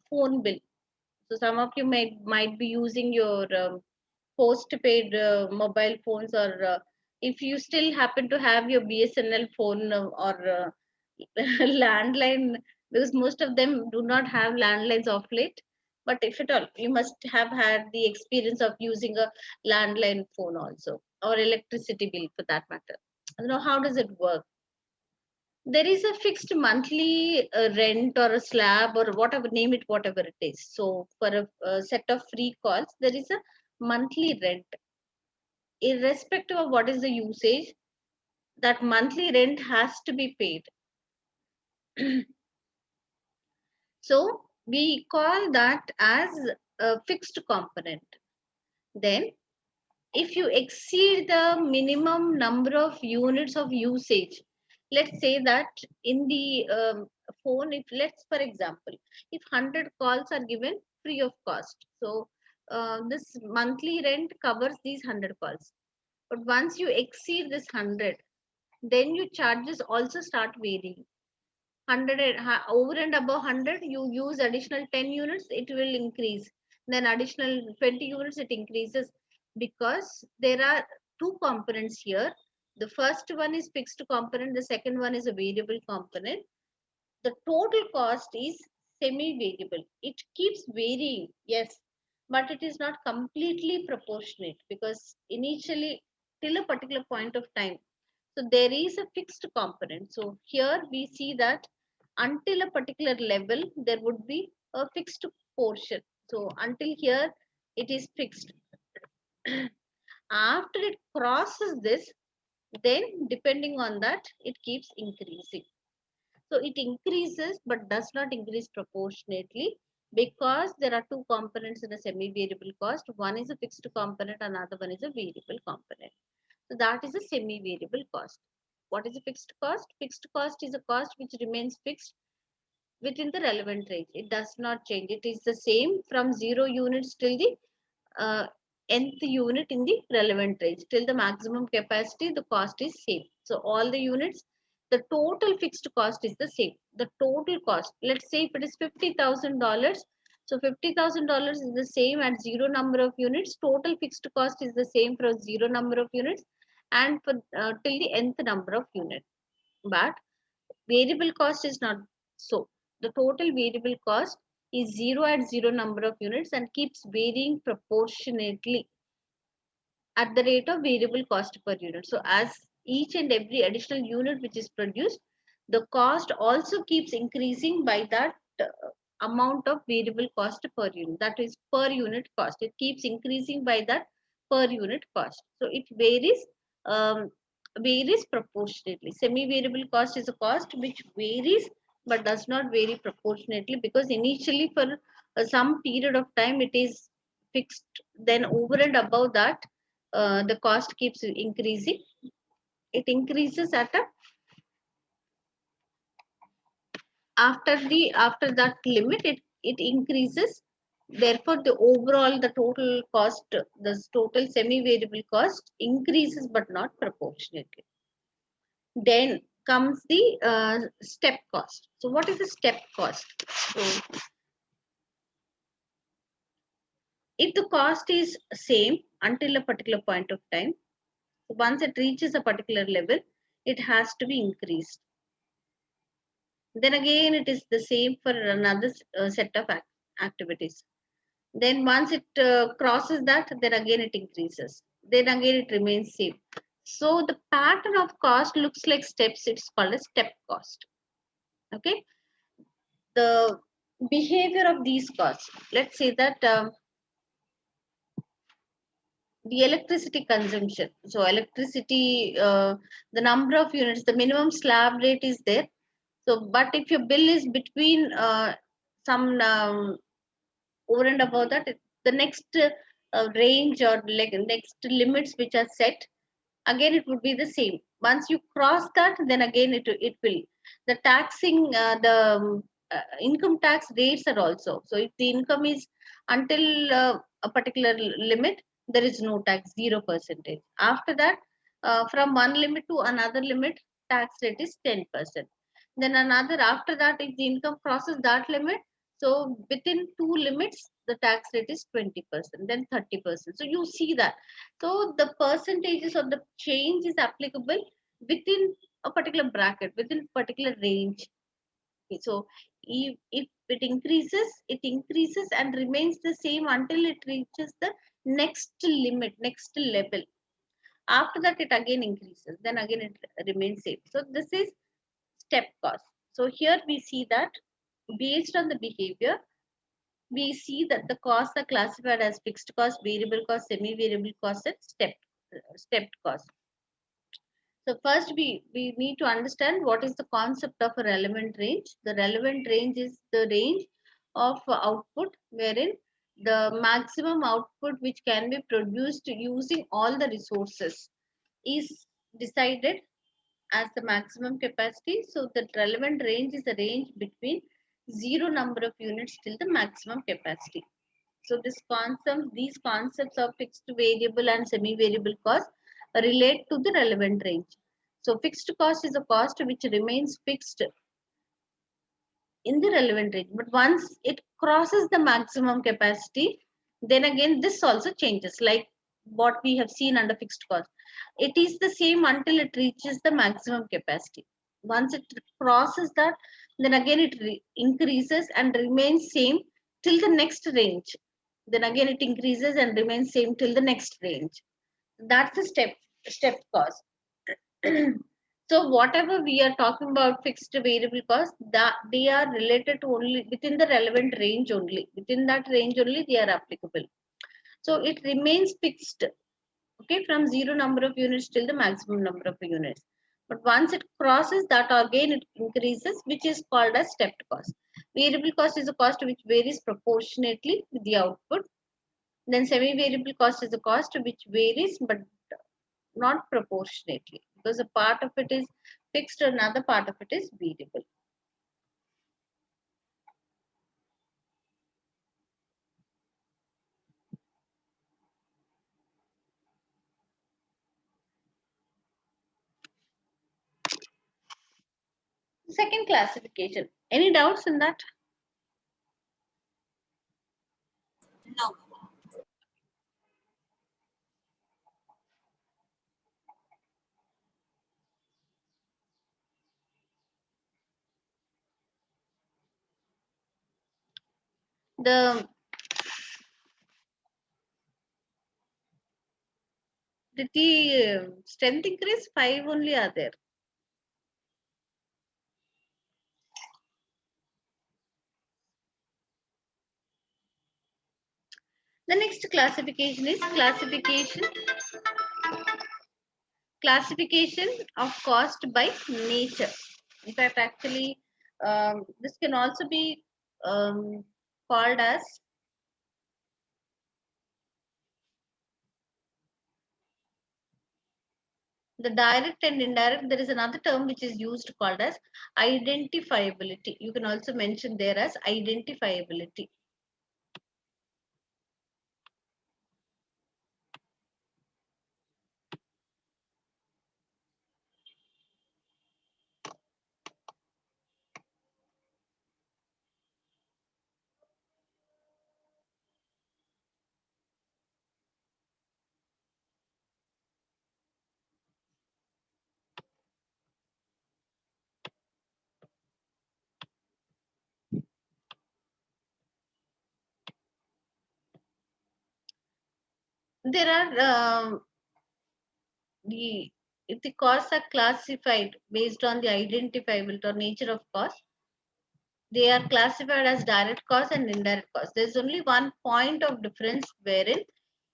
phone bill. So some of you might be using your postpaid mobile phones, or if you still happen to have your BSNL phone or landline, because most of them do not have landlines of late. But if at all, you must have had the experience of using a landline phone also, or electricity bill for that matter. How does it work? There is a fixed monthly rent or a slab or whatever, name it whatever it is. So for a set of free calls, there is a monthly rent, irrespective of what is the usage. That monthly rent has to be paid. So we call that as a fixed component. Then if you exceed the minimum number of units of usage, let's say that in the phone, if let's for example, if 100 calls are given free of cost, so this monthly rent covers these 100 calls. But once you exceed this 100, then your charges also start varying. 100 over and above 100, you use additional 10 units, it will increase. Then additional 20 units, it increases, because there are two components here. The first one is fixed component, the second one is a variable component. The total cost is semi variable, it keeps varying, yes, but it is not completely proportionate, because initially, till a particular point of time, so there is a fixed component. So here we see that until a particular level, there would be a fixed portion. So until here, it is fixed. After it crosses this, then depending on that, it keeps increasing. So it increases but does not increase proportionately, because there are two components in a semi-variable cost. One is a fixed component, another one is a variable component. So that is a semi-variable cost. What is a fixed cost? Fixed cost is a cost which remains fixed within the relevant range. It does not change. It is the same from 0 units till the uh, nth unit in the relevant range. Till the maximum capacity, the cost is same. So all the units, the total fixed cost is the same. The total cost, let's say if it is $50,000, so $50,000 is the same at 0 number of units. Total fixed cost is the same for 0 number of units and for till the nth number of units. But variable cost is not so. The total variable cost is 0 at 0 number of units and keeps varying proportionately at the rate of variable cost per unit. So as each and every additional unit which is produced, the cost also keeps increasing by that amount of variable cost per unit. That is per unit cost. It keeps increasing by that per unit cost. So it varies proportionately. Semi-variable cost is a cost which varies but does not vary proportionately, because initially for some period of time it is fixed. Then over and above that, the cost keeps increasing. It increases at a after that limit, it increases. Therefore, the overall, the total cost, the total semi-variable cost increases but not proportionately. Then comes the step cost. So what is the step cost? So if the cost is same until a particular point of time, once it reaches a particular level, it has to be increased. Then again, it is the same for another set of activities. Then once it crosses that, then again it increases. then again it remains same. So the pattern of cost looks like steps. It's called a step cost. Okay, the behavior of these costs. Let's say that the electricity consumption. So electricity, the number of units, the minimum slab rate is there. So, but if your bill is between some over and above that, the next range or like next limits which are set, again it would be the same. Once you cross that, then again it will, the taxing, the income tax rates are also. So if the income is until a particular limit, there is no tax, 0%. After that, from one limit to another limit, tax rate is 10%. Then another, after that, if the income crosses that limit, so within two limits, the tax rate is 20%, then 30%. So you see that, so the percentages of the change is applicable within a particular bracket, within particular range. Okay, so if it increases and remains the same until it reaches the next limit, next level. After that, it again increases. Then again, it remains same. So this is step cost. So here we see that based on the behavior, we see that the costs are classified as fixed cost, variable cost, semi-variable cost, and stepped cost. So first we need to understand what is the concept of a relevant range. The relevant range is the range of output wherein the maximum output which can be produced using all the resources is decided as the maximum capacity. So the relevant range is a range between zero number of units till the maximum capacity. So these concepts of fixed, variable, and semi-variable cost relate to the relevant range. So fixed cost is a cost which remains fixed in the relevant range, but once it crosses the maximum capacity, then again this also changes. Like what we have seen under fixed cost, it is the same until it reaches the maximum capacity. Once it crosses that, then again it increases and remains same till the next range. Then again it increases and remains same till the next range. That's the step cost. So whatever we are talking about fixed variable cost, that they are related to only within the relevant range only. Within that range only they are applicable. So it remains fixed, okay, from zero number of units till the maximum number of units. But once it crosses that, again it increases, which is called as stepped cost. Variable cost is a cost which varies proportionately with the output. Then semi-variable cost is a cost which varies but not proportionately, because a part of it is fixed, another part of it is variable. Second classification. Any doubts in that? No. The did the strength increase? Five only are there. The next classification is classification of cost by nature. In fact, actually, this can also be called as the direct and indirect. There is another term which is used called as identifiability. You can also mention there as identifiability. There are the if the costs are classified based on the identifiability or nature of cost, they are classified as direct cost and indirect cost. There's only one point of difference wherein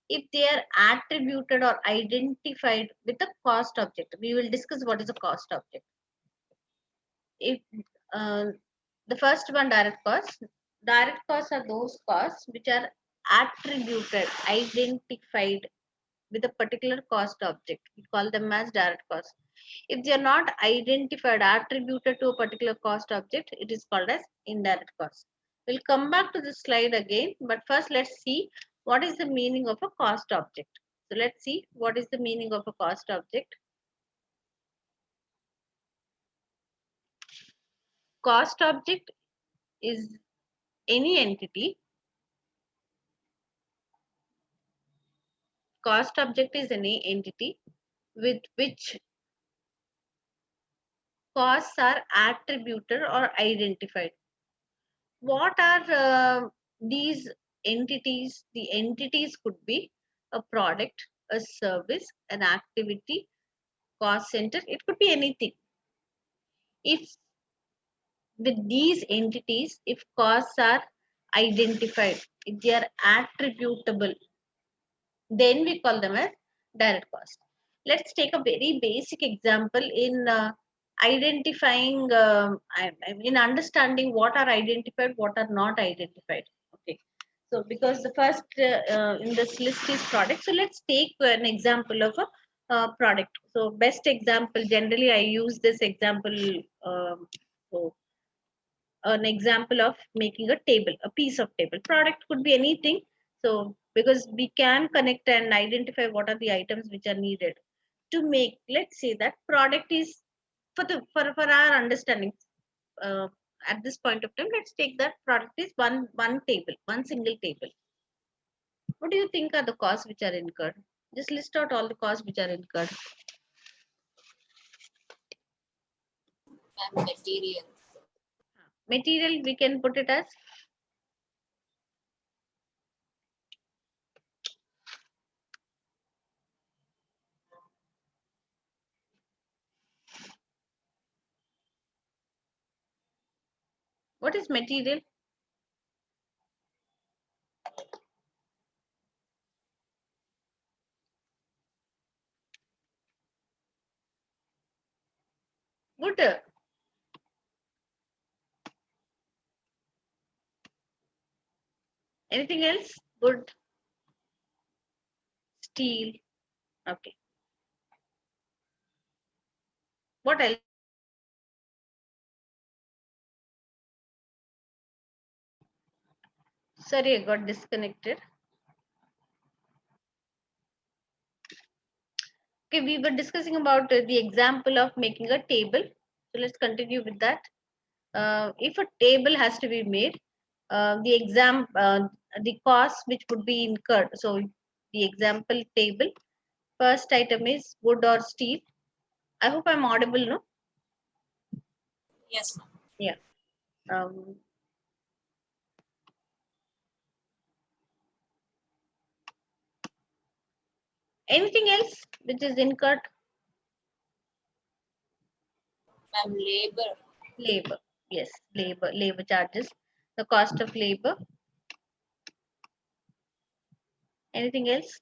if they are attributed or identified with a cost object. We will discuss what is a cost object. If uh, the first one, direct costs are those costs which are attributed, identified with a particular cost object. We call them as direct costs. If they are not identified, attributed to a particular cost object, it is called as indirect cost. We'll come back to this slide again, but first let's see what is the meaning of a cost object. So let's see what is the meaning of a cost object. Cost object is any entity. Cost object is any entity with which costs are attributed or identified. What are these entities? The entities could be a product, a service, an activity, cost center. It could be anything. If with these entities, if costs are identified, if they are attributable, then we call them as direct cost. Let's take a very basic example in identifying, in understanding what are identified, what are not identified. Okay. So because the first in this list is product, so let's take an example of a product. So best example, generally I use this example. So an example of making a table, a piece of table. Product could be anything. So because we can connect and identify what are the items which are needed to make, let's say that product is for our understanding, uh, at this point of time, let's take that product is one table, one single table. What do you think are the costs which are incurred? Just list out all the costs which are incurred. And material. Material, we can put it as what is material? Wood. Anything else? Wood, steel. Okay. What else? Sorry, I got disconnected. Okay, we were discussing about the example of making a table. So let's continue with that. If a table has to be made, the cost which would be incurred. So the example table, first item is wood or steel. I hope I'm audible, no? Yes, ma'am. Yeah. Um, Anything else which is incurred? Ma'am, labor. Labor. Yes, labor charges. The cost of labor. Anything else?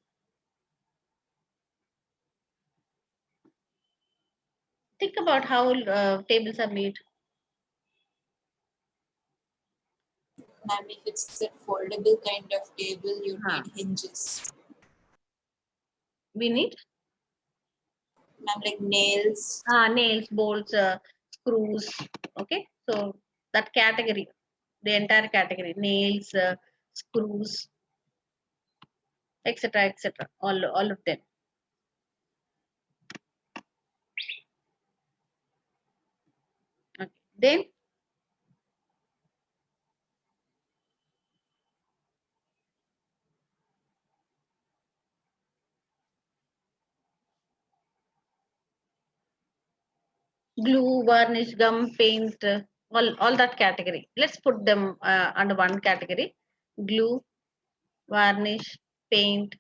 Think about how tables are made. Ma'am, if it's a foldable kind of table, you Huh. need hinges. We need Ma'am, like nails. nails, bolts, screws. Okay, so that category, the entire category, nails, screws, etc., etc. All of them. Okay. Then glue, varnish, gum, paint, all that category. Let's put them under one category: glue, varnish, paint.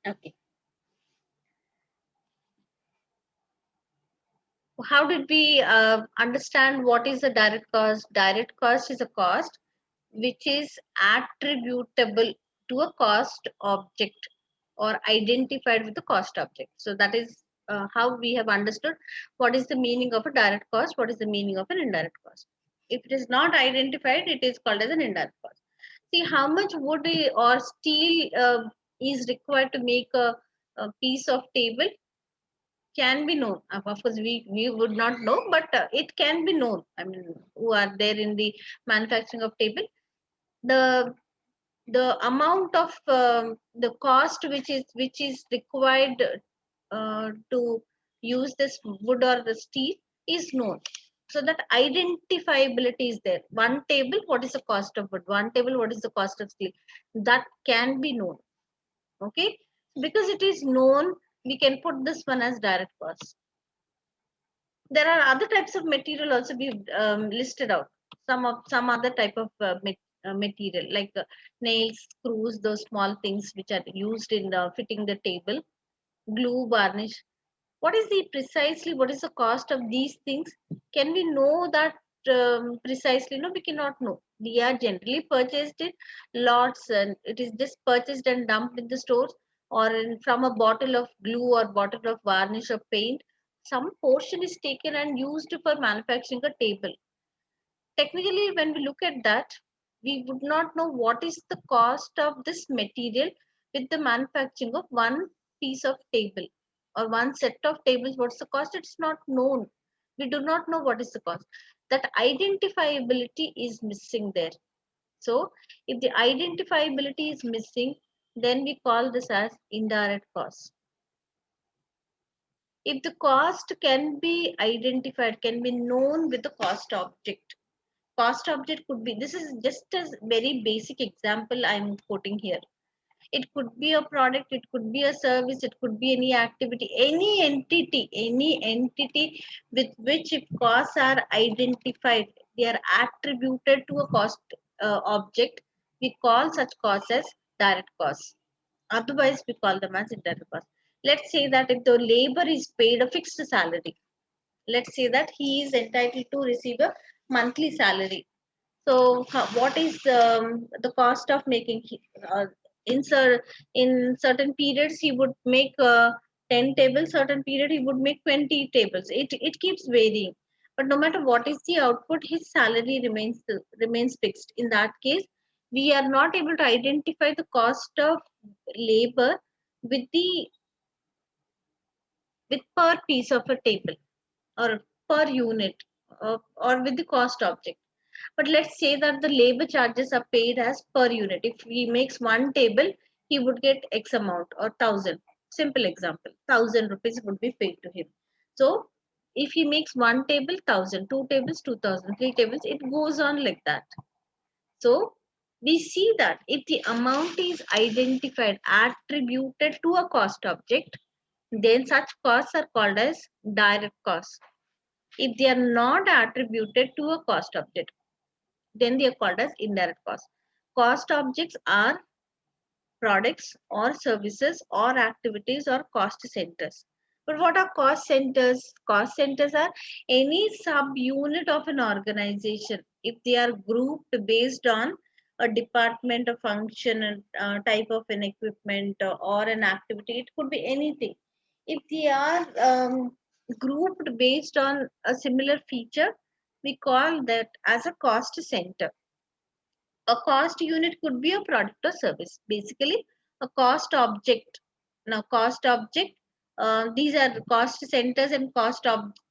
Okay. How did we understand what is a direct cost? Direct cost is a cost which is attributable to a cost object or identified with the cost object. So that is how we have understood what is the meaning of a direct cost, what is the meaning of an indirect cost. If it is not identified, it is called as an indirect cost. See how much wood or steel is required to make a piece of table can be known. Of course, we would not know, but it can be known. I mean, who are there in the manufacturing of table, the amount of the cost which is required to use this wood or the steel is known. So that identifiability is there. One table, what is the cost of wood? One table, what is the cost of steel? That can be known. Okay, because it is known, we can put this one as direct cost. There are other types of material also we've listed out. Some other type of material like nails, screws, those small things which are used in fitting the table, glue, varnish. What is the precisely, what is the cost of these things? Can we know that precisely? No, we cannot know. We are generally purchased in lots, and it is just purchased and dumped in the stores, or from a bottle of glue or bottle of varnish or paint. Some portion is taken and used for manufacturing a table. Technically, when we look at that, we would not know what is the cost of this material with the manufacturing of one piece of table or one set of tables. What's the cost? It's not known. We do not know what is the cost. That identifiability is missing there. So, if the identifiability is missing, then we call this as indirect cost. If the cost can be identified, can be known with the cost object. Cost object could be, this is just a very basic example I'm quoting here. It could be a product, it could be a service, it could be any activity, any entity with which if costs are identified, they are attributed to a cost object. We call such costs as direct costs. Otherwise, we call them as indirect costs. Let's say that if the labor is paid a fixed salary, let's say that he is entitled to receive a monthly salary. So, what is the cost of making? In in certain periods, he would make 10 tables. Certain period, he would make 20 tables. It keeps varying. But no matter what is the output, his salary remains fixed. In that case, we are not able to identify the cost of labor with the with per piece of a table or per unit, or with the cost object. But let's say that the labor charges are paid as per unit. If he makes one table, he would get X amount or 1,000. Simple example, 1,000 rupees would be paid to him. So if he makes one table, 1,000, two tables, 2,000, three tables, it goes on like that. So we see that if the amount is identified, attributed to a cost object, then such costs are called as direct costs. If they are not attributed to a cost object, then they are called as indirect costs. Cost objects are products or services or activities or cost centers. But what are cost centers? Cost centers are any subunit of an organization. If they are grouped based on a department, a function, a type of an equipment, or an activity, it could be anything. If they are grouped based on a similar feature, we call that as a cost center. A cost unit could be a product or service. Basically, a cost object. Now, cost object, these are the cost centers, and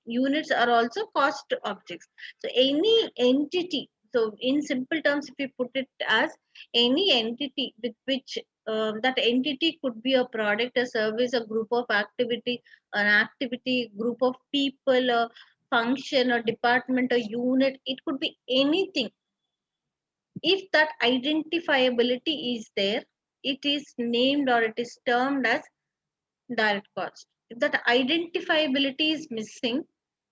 units are also cost objects. So, any entity, so in simple terms, if we put it as any entity with which that entity could be a product, a service, a group of activity, an activity, group of people, a function, a department, a unit, it could be anything. If that identifiability is there, it is named or it is termed as direct cost. If that identifiability is missing,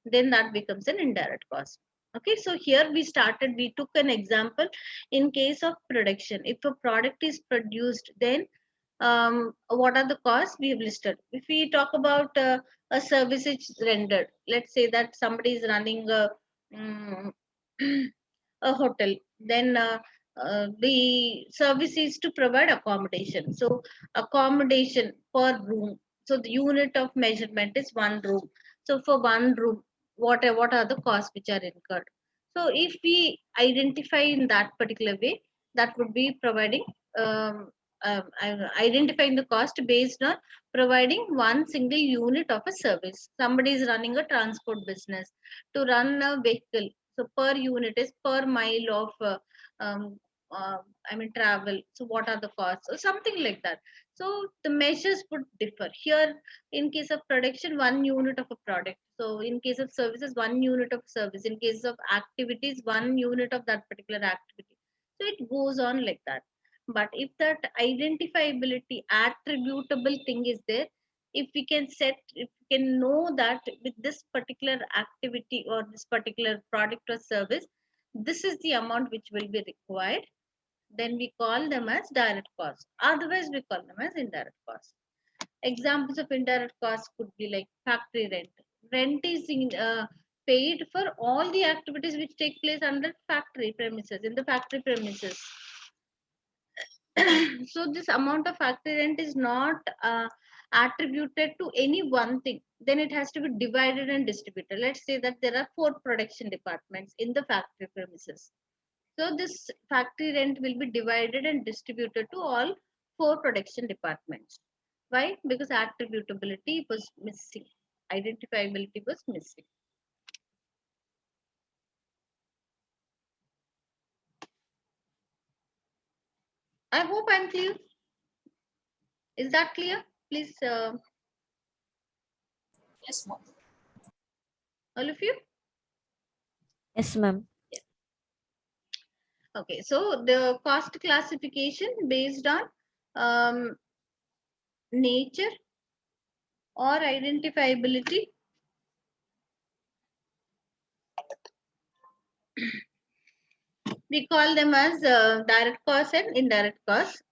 then that becomes an indirect cost. Okay, so here we took an example in case of production. If a product is produced, then what are the costs we have listed? If we talk about a service is rendered, let's say that somebody is running mm, a hotel, then the service is to provide accommodation. So accommodation per room. So the unit of measurement is one room. So for one room, what are the costs which are incurred? So if we identify in that particular way, that would be providing identifying the cost based on providing one single unit of a service. Somebody is running a transport business. To run a vehicle, so per unit is per mile of um, uh, travel. So what are the costs or something like that? So the measures would differ here. In case of production, one unit of a product. So in case of services, one unit of service. In case of activities, one unit of that particular activity. So it goes on like that. But if that identifiability attributable thing is there, if we can if we can know that with this particular activity or this particular product or service, this is the amount which will be required, then we call them as direct cost. Otherwise, we call them as indirect cost. Examples of indirect costs could be like factory rent. Rent is paid for all the activities which take place under factory premises, in the factory premises. So this amount of factory rent is not attributed to any one thing. Then it has to be divided and distributed. Let's say that there are 4 production departments in the factory premises. So this factory rent will be divided and distributed to all 4 production departments. Why? Because attributability was missing. Identifiability was missing. I hope I'm clear. Is that clear? Please, Yes, ma'am. all of you. Yes, ma'am. Okay, so the cost classification based on um, nature or identifiability. We call them as direct cost and indirect cost.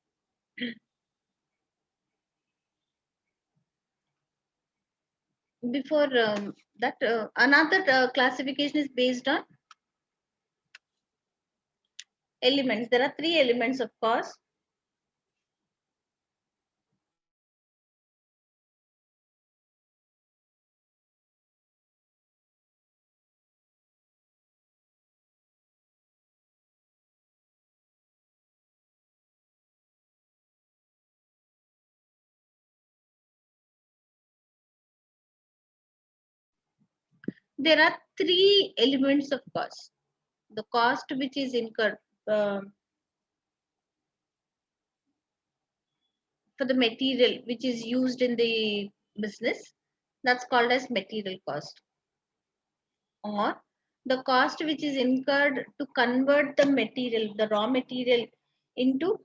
Before that, another classification is based on elements. There are 3 elements of cost. There are 3 elements of cost. The cost which is incurred for the material which is used in the business, that's called as material cost. Or the cost which is incurred to convert the material, the raw material, into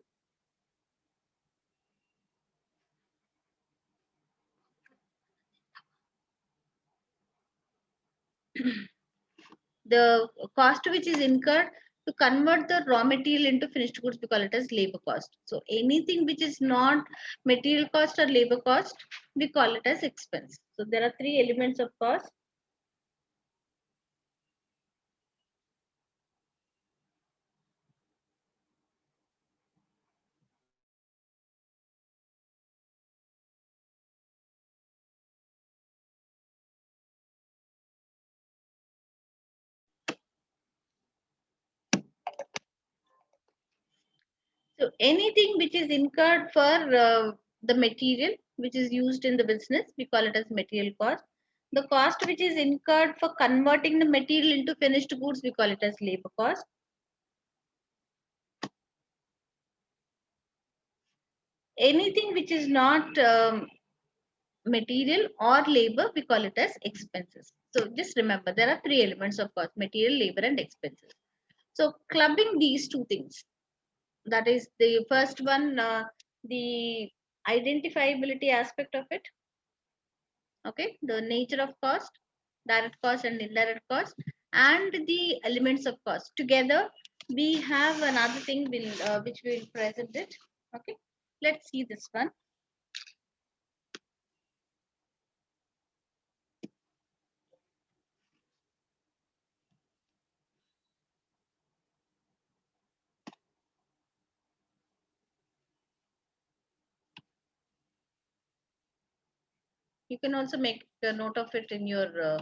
the cost which is incurred to convert the raw material into finished goods, we call it as labor cost. So anything which is not material cost or labor cost, we call it as expense. So there are 3 elements of cost. So anything which is incurred for the material which is used in the business, we call it as material cost. The cost which is incurred for converting the material into finished goods, we call it as labor cost. Anything which is not material or labor, we call it as expenses. So just remember, there are 3 elements of cost: material, labor, and expenses. So clubbing these 2 things, that is the first one, the identifiability aspect of it. Okay, the nature of cost, direct cost and indirect cost. and the elements of cost. Together, we have another thing which we will present it. Okay, let's see this one. You can also make a note of it in your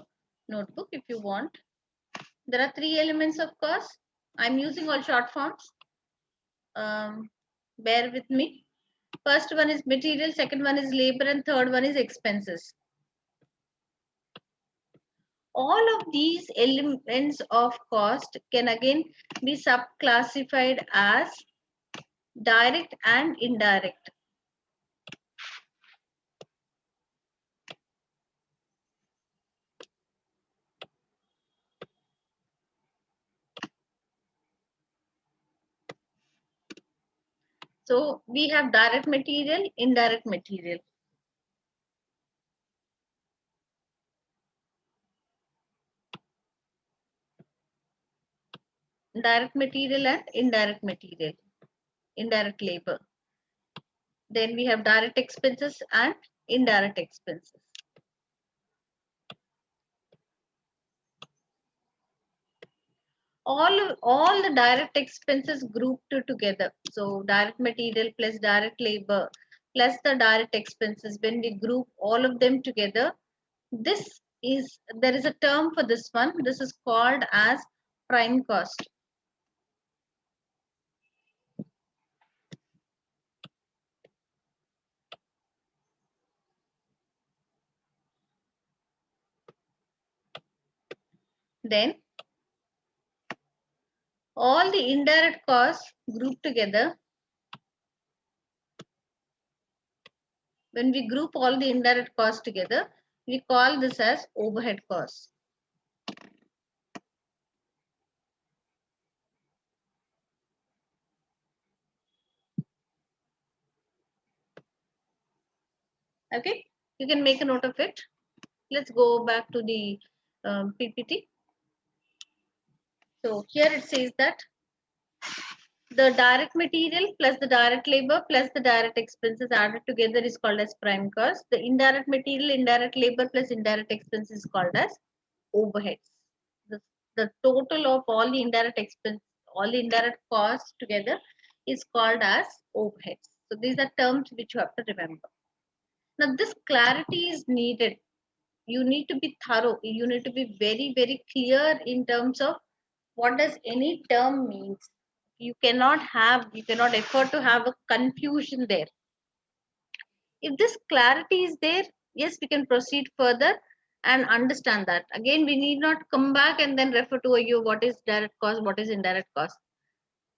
notebook if you want. There are three elements of cost. I'm using all short forms. Bear with me. First one is material, second one is labor, and third one is expenses. All of these elements of cost can again be subclassified as direct and indirect. So we have direct material, indirect material. Direct material and indirect material, indirect labor. Then we have direct expenses and indirect expenses. All the direct expenses grouped together. So direct material plus direct labor plus the direct expenses, when we group all of them together, there is a term for this one. This is called as prime cost. Then all the indirect costs grouped together. When we group all the indirect costs together, we call this as overhead costs. Okay, you can make a note of it. Let's go back to the PPT. So here it says that the direct material plus the direct labor plus the direct expenses added together is called as prime cost. The indirect material, indirect labor plus indirect expenses is called as overheads. The, the total of all the indirect expense, all the indirect costs together is called as overheads. So these are terms which you have to remember. Now this clarity is needed. You need to be thorough. You need to be very, very clear in terms of what does any term means. You cannot afford to have a confusion there. If this clarity is there, yes, we can proceed further and understand that. Again, we need not come back and then refer to you what is direct cost, what is indirect cost.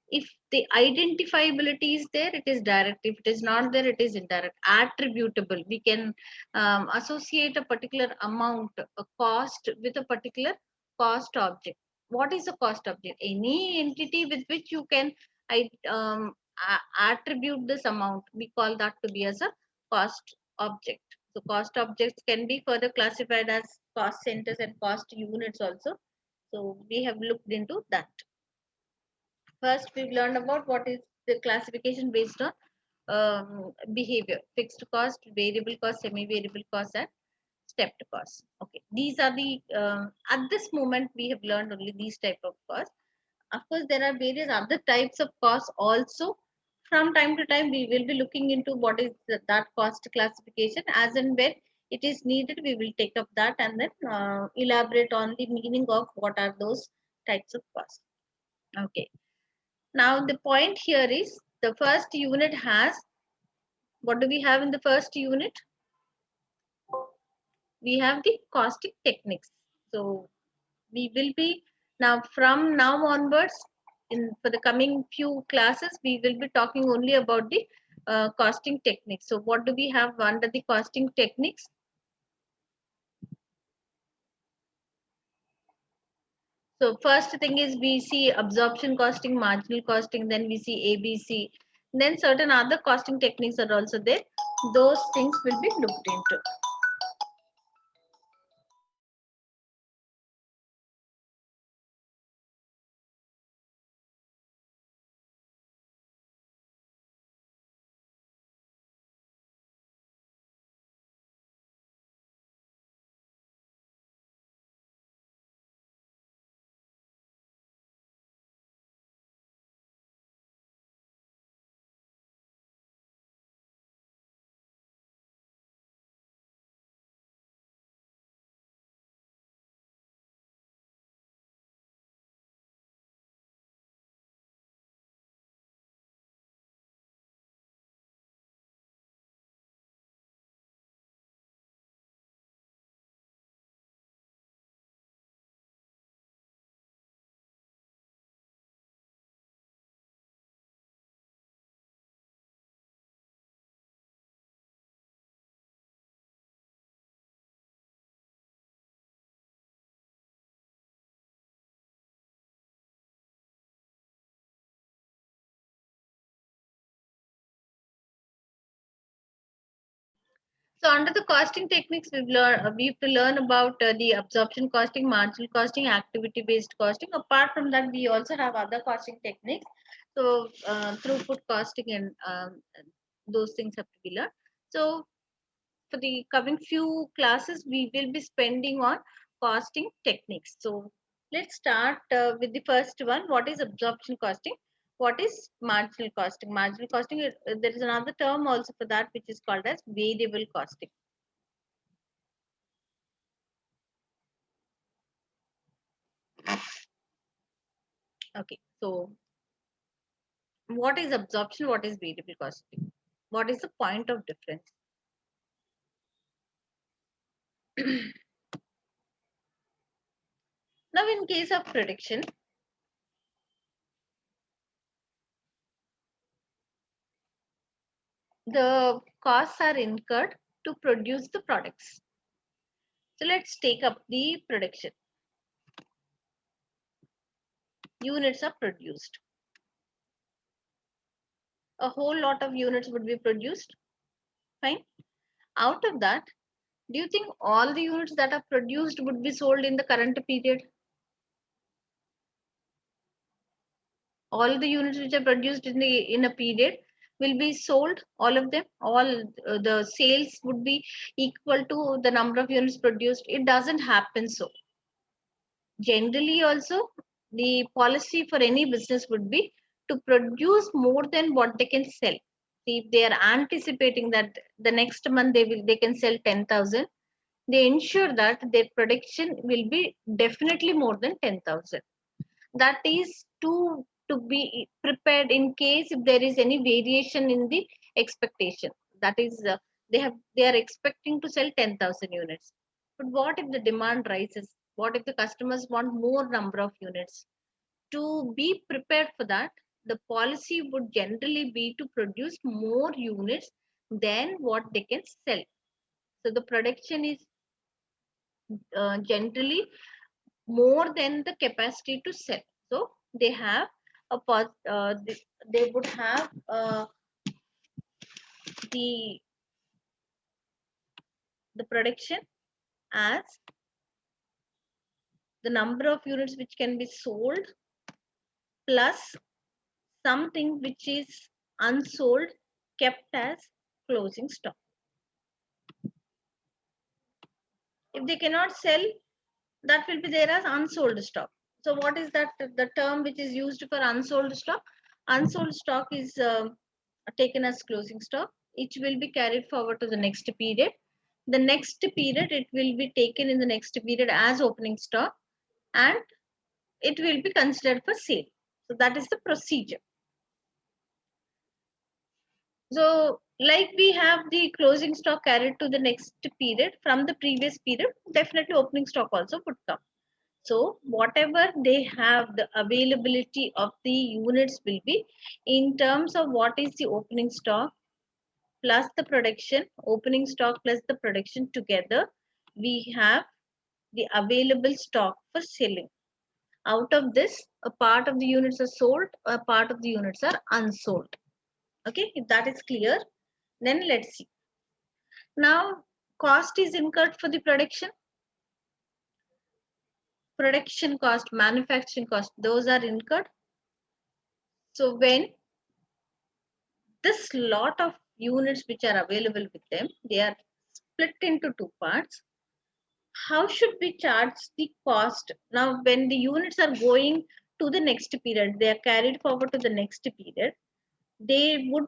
If the identifiability is there, it is direct. If it is not there, it is indirect. Attributable, we can associate a particular amount, a cost, with a particular cost object. What is a cost object? Any entity with which you can attribute this amount, we call that to be as a cost object. So cost objects can be further classified as cost centers and cost units also. So we have looked into that. First, we've learned about what is the classification based on behavior: fixed cost, variable cost, semi-variable cost, and stepped cost. Okay, these are the at this moment we have learned only these type of costs. Of course, there are various other types of costs also. From time to time, we will be looking into what is that cost classification. As and when it is needed, we will take up that and then elaborate on the meaning of what are those types of costs. Okay. Now the point here is the first unit has, what do we have in the first unit? We have the costing techniques. So we will be now from now onwards in for the coming few classes, we will be talking only about the costing techniques. So what do we have under the costing techniques? So first thing is we see absorption costing, marginal costing, then we see ABC, then certain other costing techniques are also there. Those things will be looked into. So under the costing techniques, we have to learn about the absorption costing, marginal costing, activity based costing. Apart from that, we also have other costing techniques. So throughput costing and those things have to be learned. So for the coming few classes, we will be spending on costing techniques. So let's start with the first one. What is absorption costing? What is marginal costing? Marginal costing, there is another term also for that, which is called as variable costing. Okay, so what is absorption? What is variable costing? What is the point of difference? Now, in case of prediction, the costs are incurred to produce the products. So let's take up the production. Units are produced. A whole lot of units would be produced. Fine. Out of that, do you think all the units that are produced would be sold in the current period? All the units which are produced in a period will be sold, all of them, all the sales would be equal to the number of units produced. It doesn't happen so. Generally also, the policy for any business would be to produce more than what they can sell. See, if they are anticipating that the next month they can sell 10,000, they ensure that their production will be definitely more than 10,000. That is to be prepared in case if there is any variation in the expectation. That is, they are expecting to sell 10,000 units, but what if the demand rises? What if the customers want more number of units? To be prepared for that, the policy would generally be to produce more units than what they can sell. So the production is generally more than the capacity to sell. So they have they would have the the production as the number of units which can be sold plus something which is unsold kept as closing stock. If they cannot sell, that will be there as unsold stock. So what is that? The term which is used for unsold stock? Unsold stock is taken as closing stock. It will be carried forward to the next period. The next period, it will be taken in the next period as opening stock, and it will be considered for sale. So that is the procedure. So like we have the closing stock carried to the next period from the previous period, definitely opening stock also would come. So whatever they have, the availability of the units will be in terms of what is the opening stock plus the production, opening stock plus the production together, we have the available stock for selling. Out of this, a part of the units are sold, a part of the units are unsold. Okay, if that is clear, then let's see. Now, cost is incurred for the production cost, manufacturing cost, those are incurred. So when this lot of units which are available with them, they are split into two parts. How should we charge the cost? Now, when the units are going to the next period, they are carried forward to the next period, they would,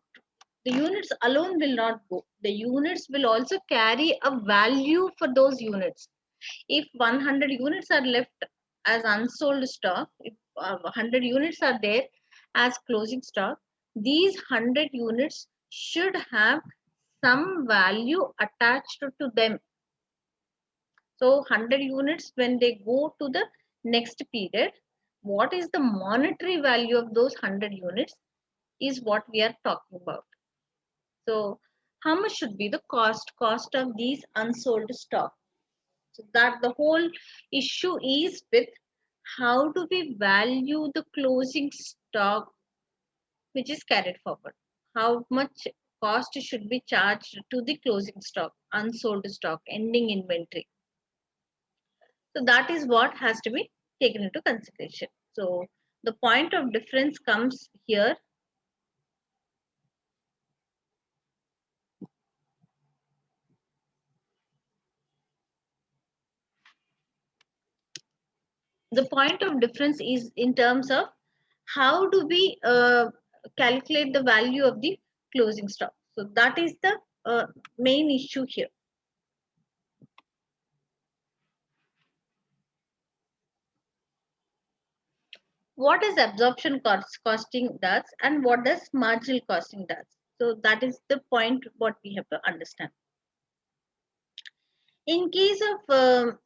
the units alone will not go. The units will also carry a value for those units. If 100 units are left as unsold stock, if 100 units are there as closing stock, these 100 units should have some value attached to them. So 100 units, when they go to the next period, what is the monetary value of those 100 units is what we are talking about. So how much should be the cost of these unsold stock? So that the whole issue is with how do we value the closing stock which is carried forward? How much cost should be charged to the closing stock, unsold stock, ending inventory. So that is what has to be taken into consideration. So the point of difference comes here. The point of difference is in terms of how do we calculate the value of the closing stock. So that is the main issue here. What is absorption costing does and what does marginal costing does? So that is the point what we have to understand. In case of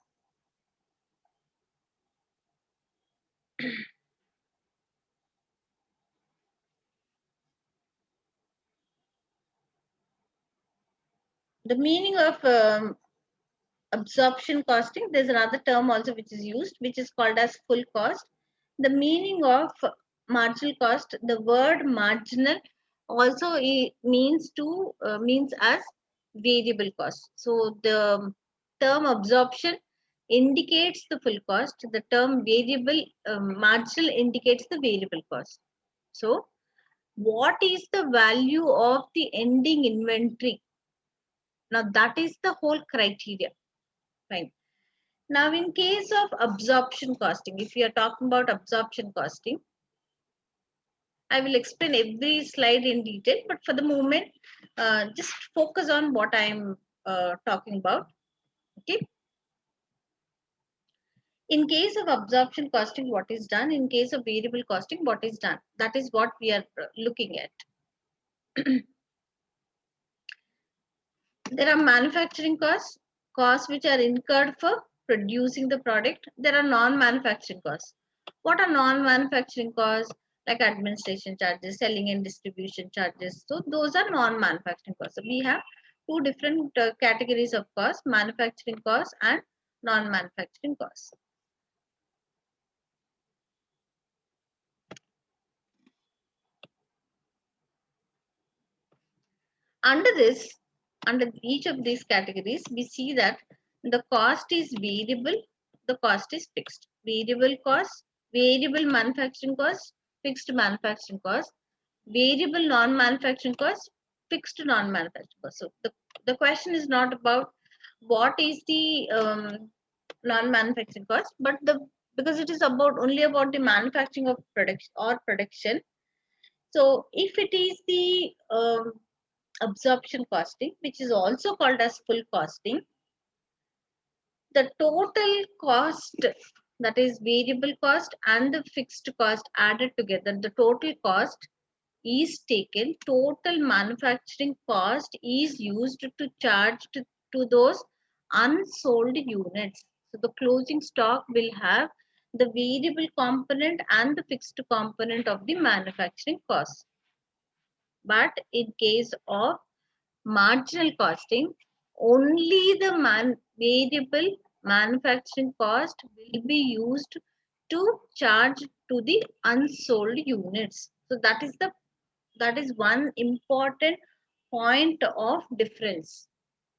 the meaning of absorption costing, there's another term also which is used, which is called as full cost. The meaning of marginal cost, the word marginal also means to means as variable cost. So the term absorption indicates the full cost. The term variable marginal indicates the variable cost. So what is the value of the ending inventory? Now that is the whole criteria. Fine. Now, in case of absorption costing, if you are talking about absorption costing, I will explain every slide in detail, but for the moment, just focus on what I'm talking about. Okay. In case of absorption costing, what is done? In case of variable costing, what is done? That is what we are looking at. There are manufacturing costs, costs which are incurred for producing the product. There are non-manufacturing costs. What are non-manufacturing costs? Like administration charges, selling and distribution charges. So those are non-manufacturing costs. So we have two different categories of costs: manufacturing costs and non-manufacturing costs. Under this, under each of these categories, we see that the cost is variable, the cost is fixed. Variable cost, variable manufacturing cost, fixed manufacturing cost, variable non-manufacturing cost, fixed non-manufacturing cost. So the question is not about what is the non-manufacturing cost, but the because it is about only about the manufacturing of production or production. So if it is the absorption costing, which is also called as full costing, the total cost, that is variable cost and the fixed cost added together, the total cost is taken, total manufacturing cost is used to charge to those unsold units. So the closing stock will have the variable component and the fixed component of the manufacturing cost. But in case of marginal costing, only the variable manufacturing cost will be used to charge to the unsold units. So that is one important point of difference.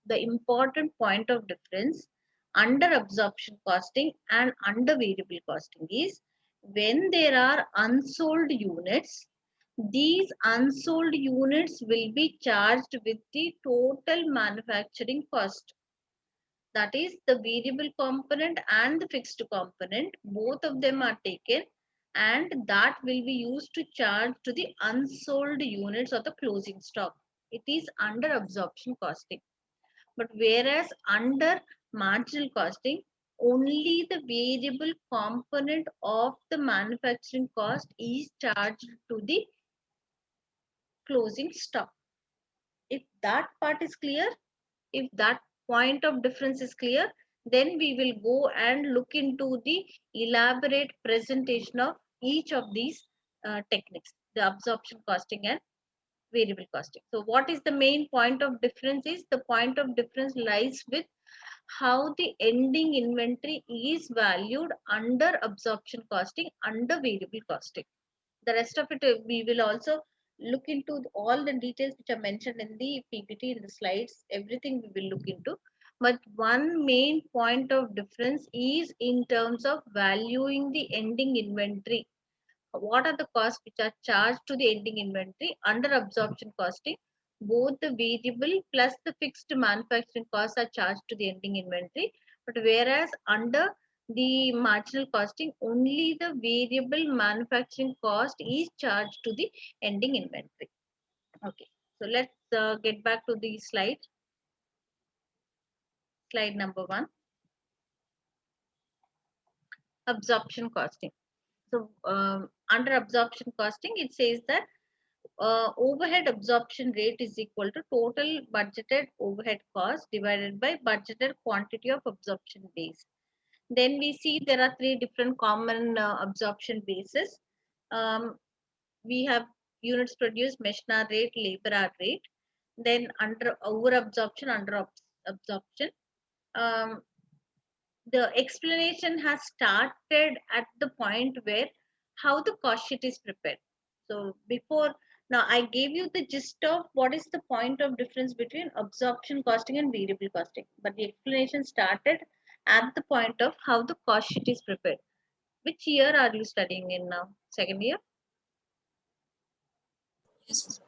The important point of difference under absorption costing and under variable costing is when there are unsold units, these unsold units will be charged with the total manufacturing cost. That is the variable component and the fixed component. Both of them are taken and that will be used to charge to the unsold units of the closing stock. It is under absorption costing. But whereas under marginal costing, only the variable component of the manufacturing cost is charged to the closing stock. If that part is clear, if that point of difference is clear, then we will go and look into the elaborate presentation of each of these techniques, the absorption costing and variable costing. So what is the main point of difference is the point of difference lies with how the ending inventory is valued under absorption costing, under variable costing. The rest of it we will also look into all the details which are mentioned in the PPT, in the slides, everything we will look into. But one main point of difference is in terms of valuing the ending inventory. What are the costs which are charged to the ending inventory under absorption costing? Both the variable plus the fixed manufacturing costs are charged to the ending inventory, but whereas under the marginal costing, only the variable manufacturing cost is charged to the ending inventory. Okay, so let's get back to the slide number 1, absorption costing. So under absorption costing, it says that overhead absorption rate is equal to total budgeted overhead cost divided by budgeted quantity of absorption days. Then we see there are three different common absorption bases. Um, we have units produced, Meshna rate, labor hour rate. Then under over absorption, absorption. Um, the explanation has started at the point where how the cost sheet is prepared. So before now I gave you the gist of what is the point of difference between absorption costing and variable costing, but the explanation started at the point of how the cost sheet is prepared. Which year are you studying in now? Second year? Yes,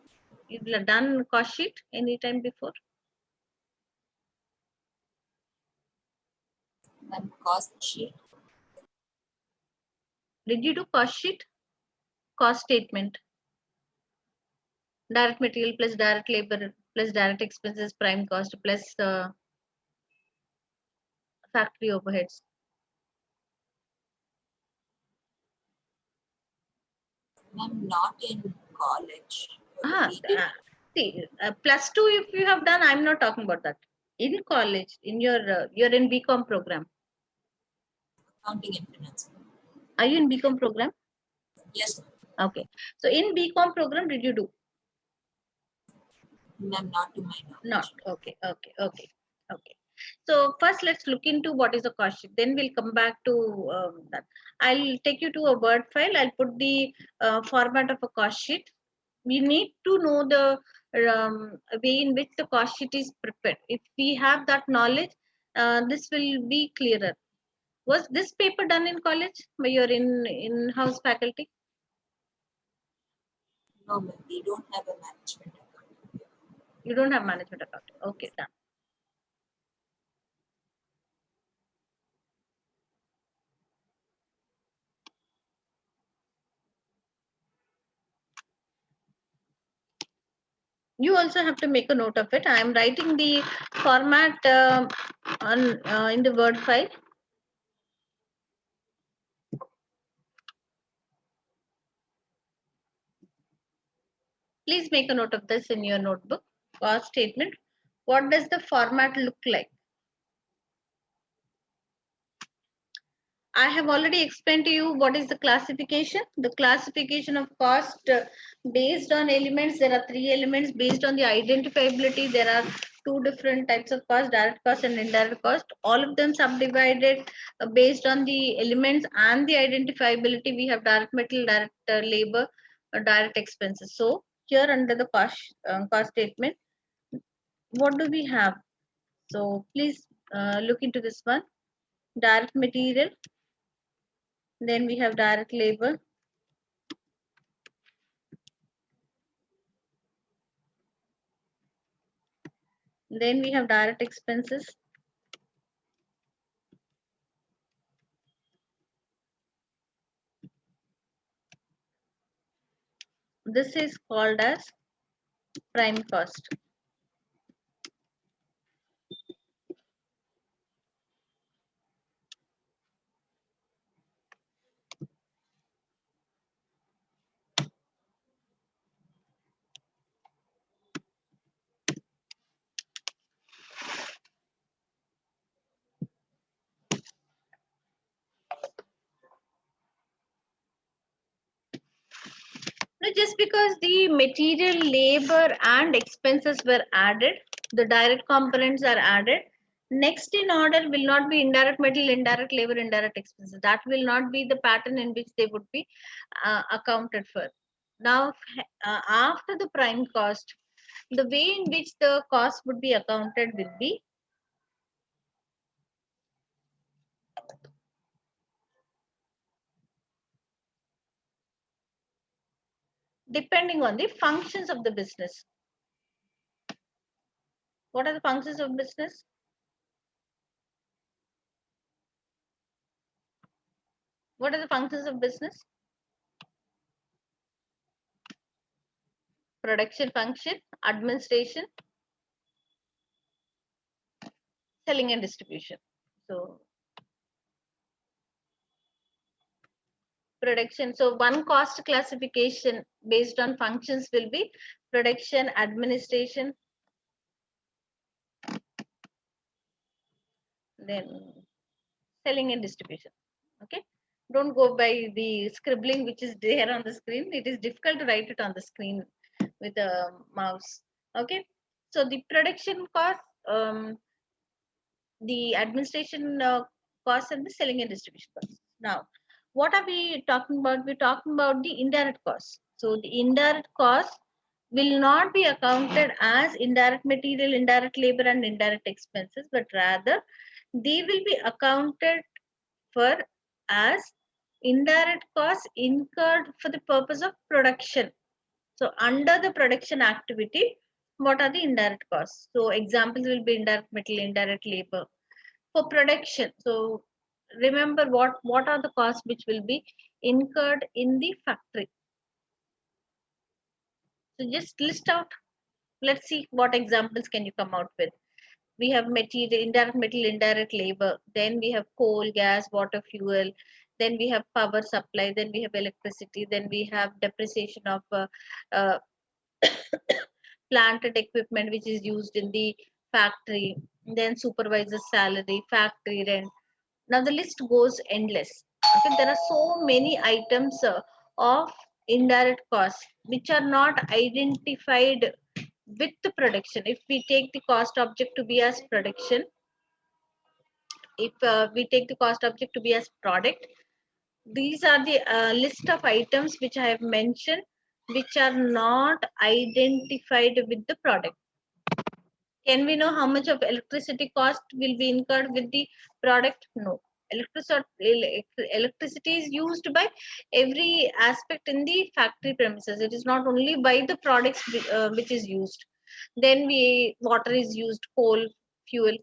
You've done cost sheet any time before? and cost sheet. Did you do cost sheet? Cost statement, direct material plus direct labor plus direct expenses, prime cost plus factory overheads. I'm not in college. Ah, We did see, plus two if you have done, I'm not talking about that. In college, in your you're in BCom program. accounting and finance. Are you in BCom program? Yes, Okay. So in BCom program, did you do? ma'am, not to my Not. knowledge. Okay. Okay. Okay. Okay. So first, let's look into what is a cost sheet. Then we'll come back to that. I'll take you to a Word file. I'll put the format of a cost sheet. We need to know the way in which the cost sheet is prepared. If we have that knowledge, this will be clearer. Was this paper done in college by your in-house faculty? No, ma'am, we don't have a management account. You don't have management accounting. Okay, done. You also have to make a note of it. I am writing the format on in the Word file. Please make a note of this in your notebook. Cost statement. What does the format look like? I have already explained to you what is the classification. The classification of cost based on elements. There are three elements based on the identifiability. There are two different types of cost: direct cost and indirect cost. All of them subdivided based on the elements and the identifiability. We have direct material, direct labor, direct expenses. So here under the cost statement, what do we have? So please look into this one. Direct material. Then we have direct labor. Then we have direct expenses. This is called as prime cost. Now, just because the material, labor, and expenses were added, the direct components are added. Next in order will not be indirect material, indirect labor, indirect expenses. That will not be the pattern in which they would be accounted for. Now, after the prime cost, the way in which the cost would be accounted will be depending on the functions of the business. What are the functions of business? What are the functions of business? Production function, administration, selling and distribution. So production. So one cost classification based on functions will be production, administration, then selling and distribution. Okay. Don't go by the scribbling which is there on the screen. It is difficult to write it on the screen with a mouse. Okay. So the production cost, the administration costs, and the selling and distribution costs. Now, what are we talking about? We're talking about the indirect costs. So the indirect costs will not be accounted as indirect material, indirect labor, and indirect expenses, but rather they will be accounted for as indirect costs incurred for the purpose of production. So under the production activity, what are the indirect costs? So examples will be indirect material, indirect labor. For production, so remember what are the costs which will be incurred in the factory. So just list out. Let's see what examples can you come out with. We have material, indirect labor. Then we have coal, gas, water, fuel. Then we have power supply. Then we have electricity. Then we have depreciation of uh, plant and equipment which is used in the factory. Then supervisor salary, factory rent. Now the list goes endless. Okay, there are so many items of indirect costs which are not identified with the production. If we take the cost object to be as production, if we take the cost object to be as product, these are the list of items which I have mentioned which are not identified with the product. Can we know how much of electricity cost will be incurred with the product? No. Electricity is used by every aspect in the factory premises. It is not only by the products which is used. Then water is used, coal, fuel.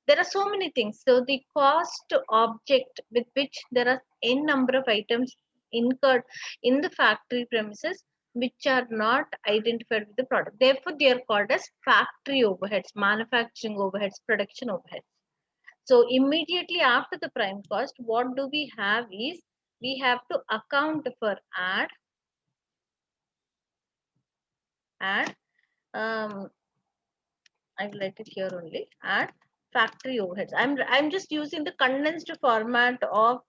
There are so many things. So the cost object with which there are n number of items incurred in the factory premises which are not identified with the product. Therefore, they are called as factory overheads, manufacturing overheads, production overheads. So immediately after the prime cost, what do we have is we have to account for add I will write it here only, add factory overheads. I'm just using the condensed format of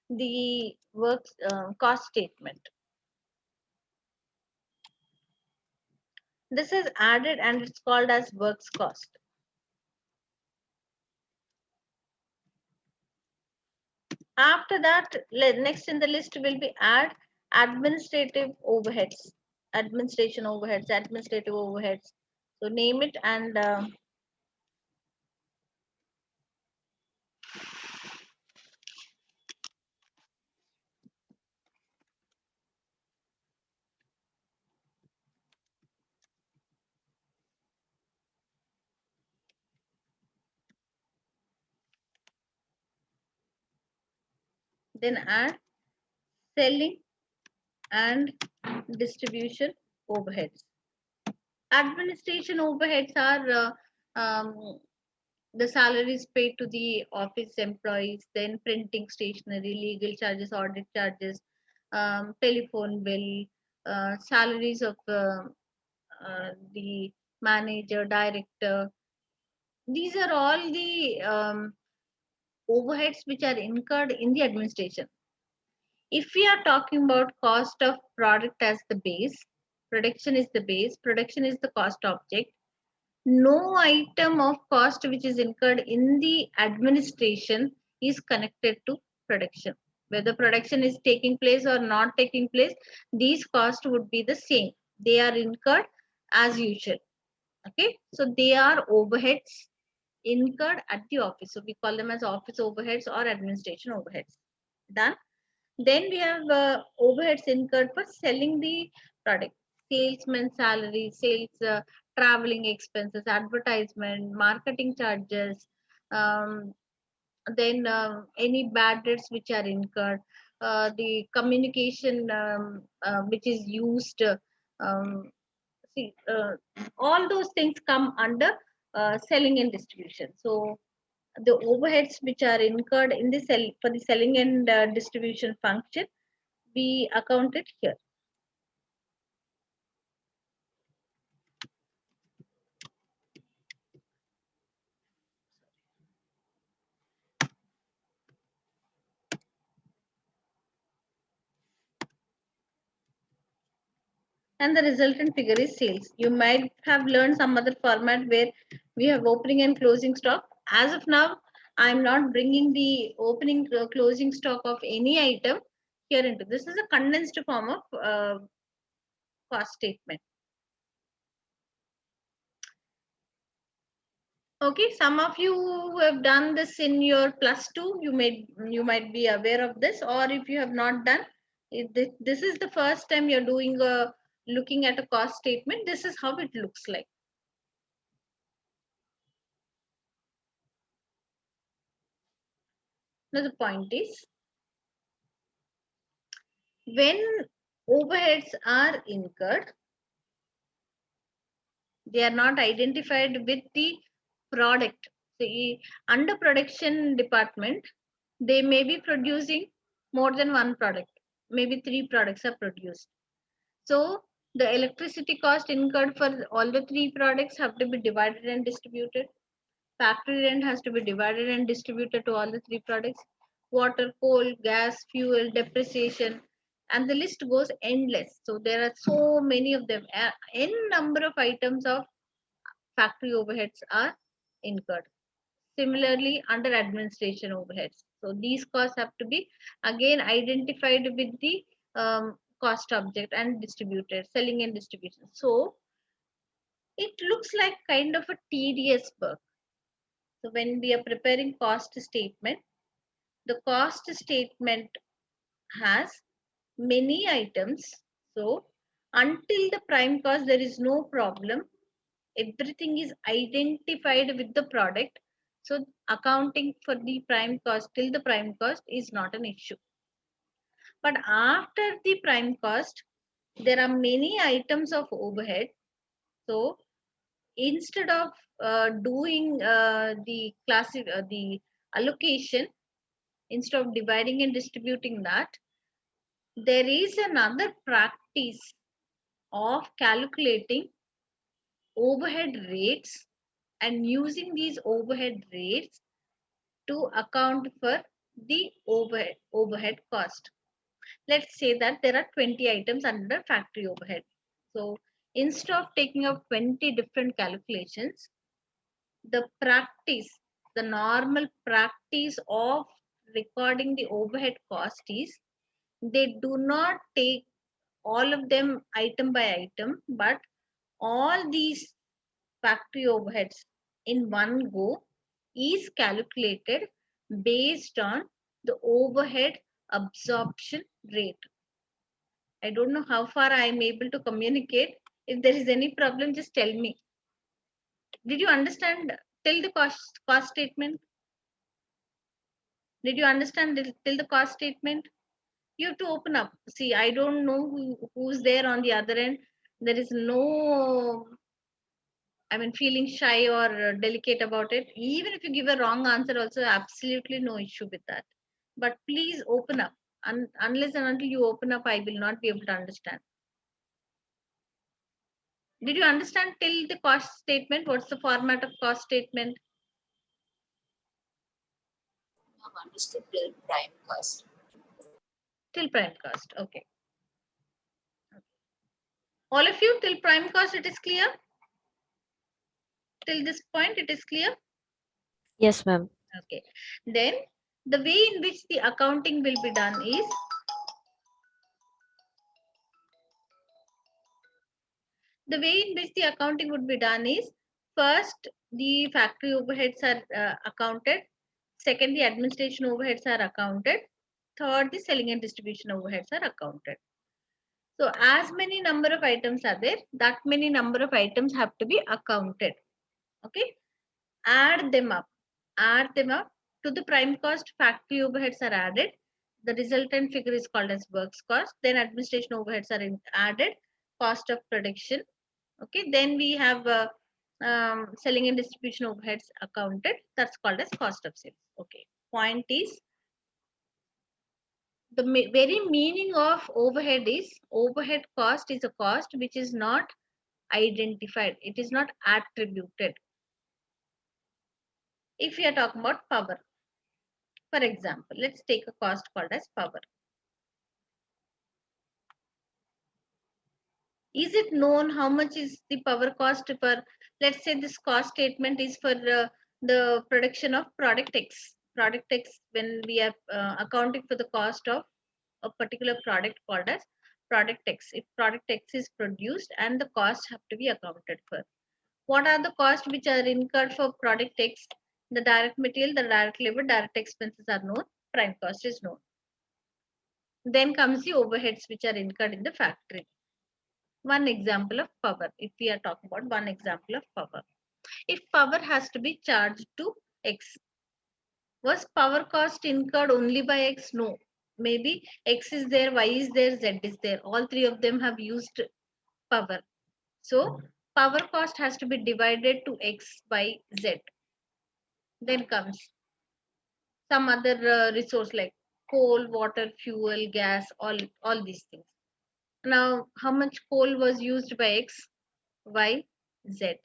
the works cost statement. This is added and it's called as works cost. After that, next in the list will be add administrative overheads, administration overheads, administrative overheads. So name it and then add selling and distribution overheads. Administration overheads are the salaries paid to the office employees, then printing stationery, legal charges, audit charges, telephone bill, salaries of the manager, director. These are all the overheads which are incurred in the administration. If we are talking about cost of product as the base, production is the cost object. No item of cost which is incurred in the administration is connected to production. Whether production is taking place or not taking place, these costs would be the same. They are incurred as usual. Okay, so they are overheads incurred at the office. So we call them as office overheads or administration overheads. Done. Then we have overheads incurred for selling the product, salesman salary, sales, traveling expenses, advertisement, marketing charges, um, then any bad debts which are incurred, the communication which is used. Um, See, all those things come under selling and distribution. So the overheads which are incurred in the sell for the selling and distribution function, we account it here. And the resultant figure is sales. You might have learned some other format where we have opening and closing stock. As of now, I'm not bringing the opening closing stock of any item here into this. Is a condensed form of cost statement. Okay, some of you who have done this in your +2, you might be aware of this, or if you have not done, this is the first time you're doing a looking at a cost statement. This is how it looks like. Now the point is, when overheads are incurred, they are not identified with the product. See, under production department, they may be producing more than one product. Maybe 3 products are produced. So the electricity cost incurred for all the 3 products have to be divided and distributed. Factory rent has to be divided and distributed to all the 3 products. Water, coal, gas, fuel, depreciation, and the list goes endless. So there are so many of them. N number of items of factory overheads are incurred. Similarly, under administration overheads. So these costs have to be again identified with the cost object and distributed, selling and distribution. So it looks like kind of a tedious work. So when we are preparing cost statement, the cost statement has many items. So until the prime cost, there is no problem. Everything is identified with the product. So accounting for the prime cost till the prime cost is not an issue. But after the prime cost, there are many items of overhead. So instead of doing the allocation, instead of dividing and distributing that, there is another practice of calculating overhead rates and using these overhead rates to account for the overhead cost. Let's say that there are 20 items under factory overhead. So instead of taking up 20 different calculations, the practice, the normal practice of recording the overhead cost is they do not take all of them item by item, but all these factory overheads in one go is calculated based on the overhead absorption rate. I don't know how far I am able to communicate. If there is any problem, just tell me. Did you understand till the cost statement? Did you understand till the cost statement? You have to open up. See, I don't know who's there on the other end. There is no, I mean, feeling shy or delicate about it. Even if you give a wrong answer, also absolutely no issue with that. But please open up. Unless and until you open up, I will not be able to understand. Did you understand till the cost statement? What's the format of cost statement? I've understood till prime cost. Till prime cost. Okay. All of you, till prime cost, it is clear? Till this point, it is clear? Yes, ma'am. Okay. Then The way in which the accounting will be done is, would be done is, first the factory overheads are accounted, second the administration overheads are accounted, third the selling and distribution overheads are accounted. So as many number of items are there, that many number of items have to be accounted. Okay, add them up, to the prime cost. Factory overheads are added, the resultant figure is called as works cost. Then administration overheads are added, cost of production. Okay, then we have selling and distribution overheads accounted, that's called as cost of sales. Okay, point is, the very meaning of overhead is, overhead cost is a cost which is not identified, it is not attributed. If we are talking about power, for example, let's take a cost called as power. Is it known how much is the power cost for, let's say this cost statement is for the production of product X. Product X, when we are accounting for the cost of a particular product called as product X. If product X is produced and the costs have to be accounted for. What are the costs which are incurred for product X? The direct material, the direct labor, direct expenses are known, prime cost is known. Then comes the overheads which are incurred in the factory. One example of power, if we are talking about one example of power. If power has to be charged to X, was power cost incurred only by X? No. Maybe X is there, Y is there, Z is there. All three of them have used power. So power cost has to be divided to X by Z. Then comes some other resource like coal, water, fuel, gas, all these things. Now, how much coal was used by X, Y, Z?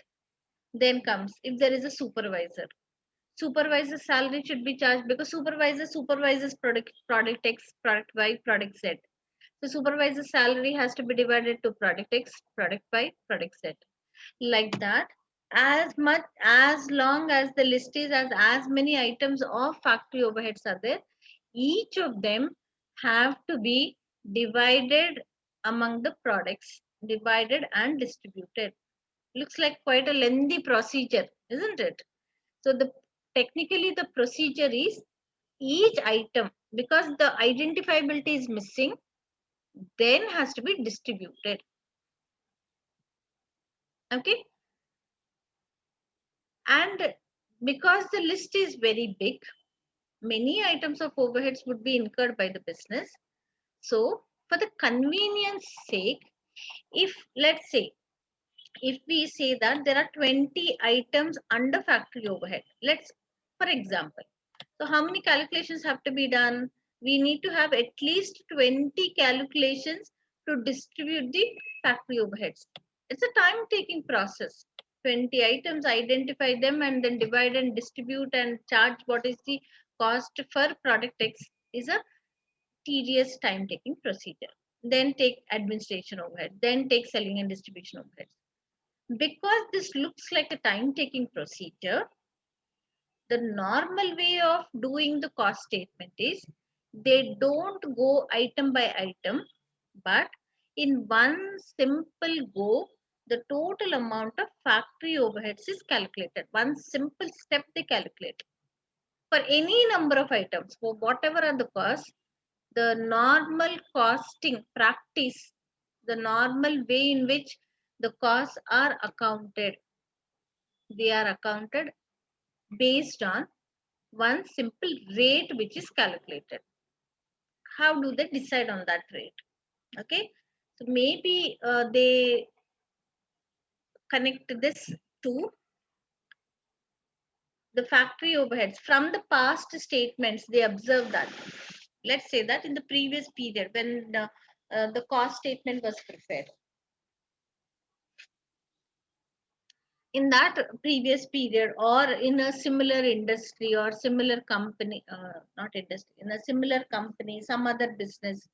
Then comes if there is a supervisor. Supervisor's salary should be charged because supervisor supervises product X, product Y, product Z. So supervisor's salary has to be divided to product X, product Y, product Z. Like that, as long as the list is as many items of factory overheads are there, each of them have to be divided among the products, divided and distributed. Looks like quite a lengthy procedure, isn't it? So the technically the procedure is, each item, because the identifiability is missing, then has to be distributed. Okay, and because the list is very big, many items of overheads would be incurred by the business. So for the convenience sake, if let's say, if we say that there are 20 items under factory overhead, let's, for example, so how many calculations have to be done? We need to have at least 20 calculations to distribute the factory overheads. It's a time taking process. 20 items, identify them and then divide and distribute and charge what is the cost for product X is a tedious time taking procedure. Then take administration overhead, then take selling and distribution overhead. Because this looks like a time taking procedure, the normal way of doing the cost statement is, they don't go item by item, but in one simple go, the total amount of factory overheads is calculated. One simple step they calculate. For any number of items, for whatever are the costs, the normal costing practice, the normal way in which the costs are accounted, they are accounted based on one simple rate which is calculated. How do they decide on that rate? Okay, so maybe they connect this to the factory overheads. From the past statements, they observe that, let's say that in the previous period when the cost statement was prepared, in that previous period or in a similar industry or similar company, not industry, in a similar company, some other business,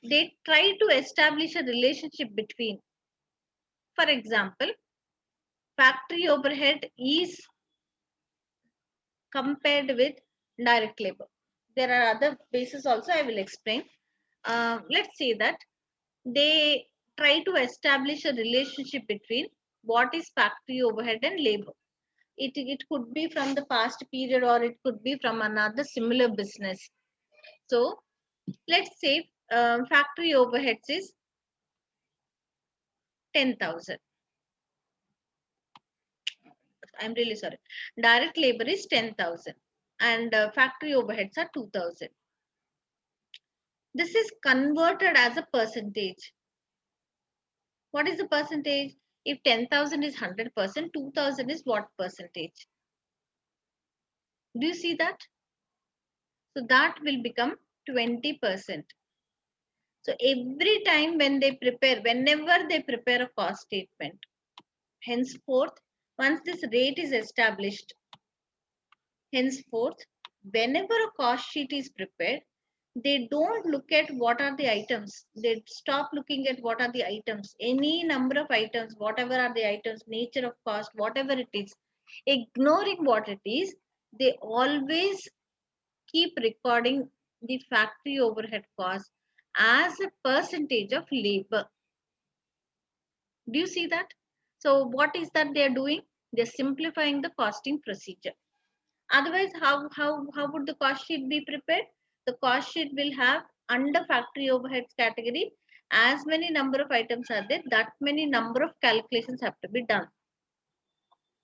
they try to establish a relationship between, for example, factory overhead is compared with direct labor. there are other bases also, I will explain. Let's say that they try to establish a relationship between what is factory overhead and labor. It could be from the past period, or it could be from another similar business. So let's say factory overheads is 10,000. I'm really sorry. Direct labor is 10,000 and factory overheads are 2,000. This is converted as a percentage. What is the percentage? If 10,000 is 100%, 2,000 is what percentage? Do you see that? So that will become 20%. So every time when they prepare, whenever they prepare a cost statement, henceforth, once this rate is established, henceforth, whenever a cost sheet is prepared, they don't look at what are the items. They stop looking at what are the items. Any number of items, whatever are the items, nature of cost, whatever it is, ignoring what it is, they always keep recording the factory overhead cost as a percentage of labor. Do you see that? So what is that they are doing? They're simplifying the costing procedure. Otherwise, how would the cost sheet be prepared? The cost sheet will have under factory overheads category, as many number of items are there, that many number of calculations have to be done,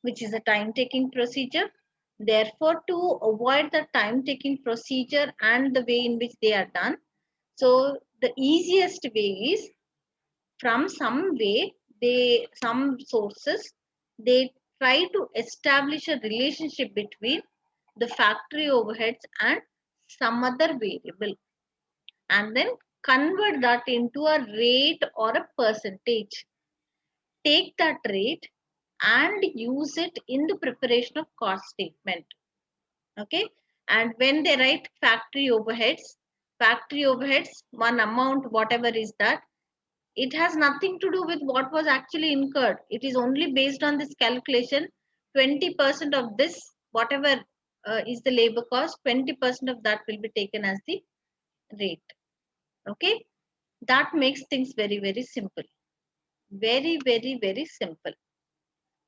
which is a time taking procedure. Therefore, to avoid the time taking procedure and the way in which they are done, so the easiest way is, from some way, some sources, they try to establish a relationship between the factory overheads and some other variable, and then convert that into a rate or a percentage. Take that rate and use it in the preparation of cost statement. Okay. And when they write factory overheads, one amount, whatever is that, it has nothing to do with what was actually incurred. It is only based on this calculation. 20% of this, whatever is the labor cost, 20% of that will be taken as the rate. Okay. That makes things very, very simple. Very, very, very simple.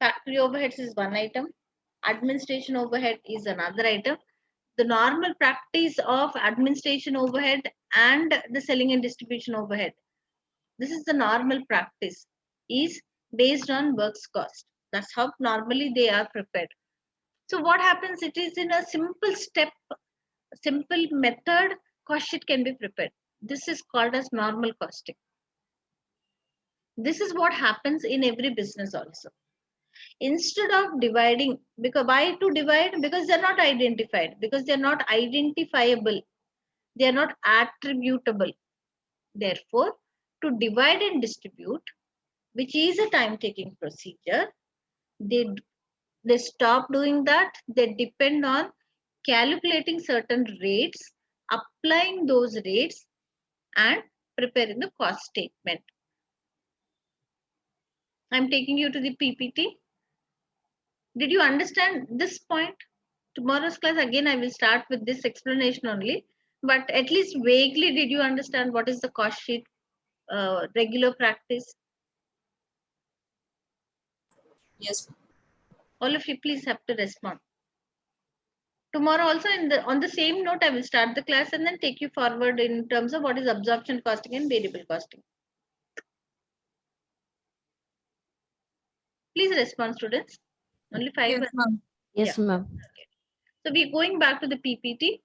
Factory overheads is one item. Administration overhead is another item. The normal practice of administration overhead and the selling and distribution overhead, this is the normal practice, is based on works cost. That's how normally they are prepared. So what happens, it is in a simple step, simple method, cost sheet can be prepared. This is called as normal costing. This is what happens in every business also. Instead of dividing, because why to divide? Because they're not identified, because they're not identifiable, they are not attributable. Therefore, to divide and distribute, which is a time taking procedure, they they stop doing that. They depend on calculating certain rates, applying those rates, and preparing the cost statement. I'm taking you to the PPT. Did you understand this point? Tomorrow's class, again, I will start with this explanation only. But at least vaguely, did you understand what is the cost sheet regular practice? Yes. All of you, please have to respond. Tomorrow also, on the same note, I will start the class and then take you forward in terms of what is absorption costing and variable costing. Please respond, students. Only 5. Yes, ma'am. Yeah. Yes, ma'am. So we're going back to the PPT.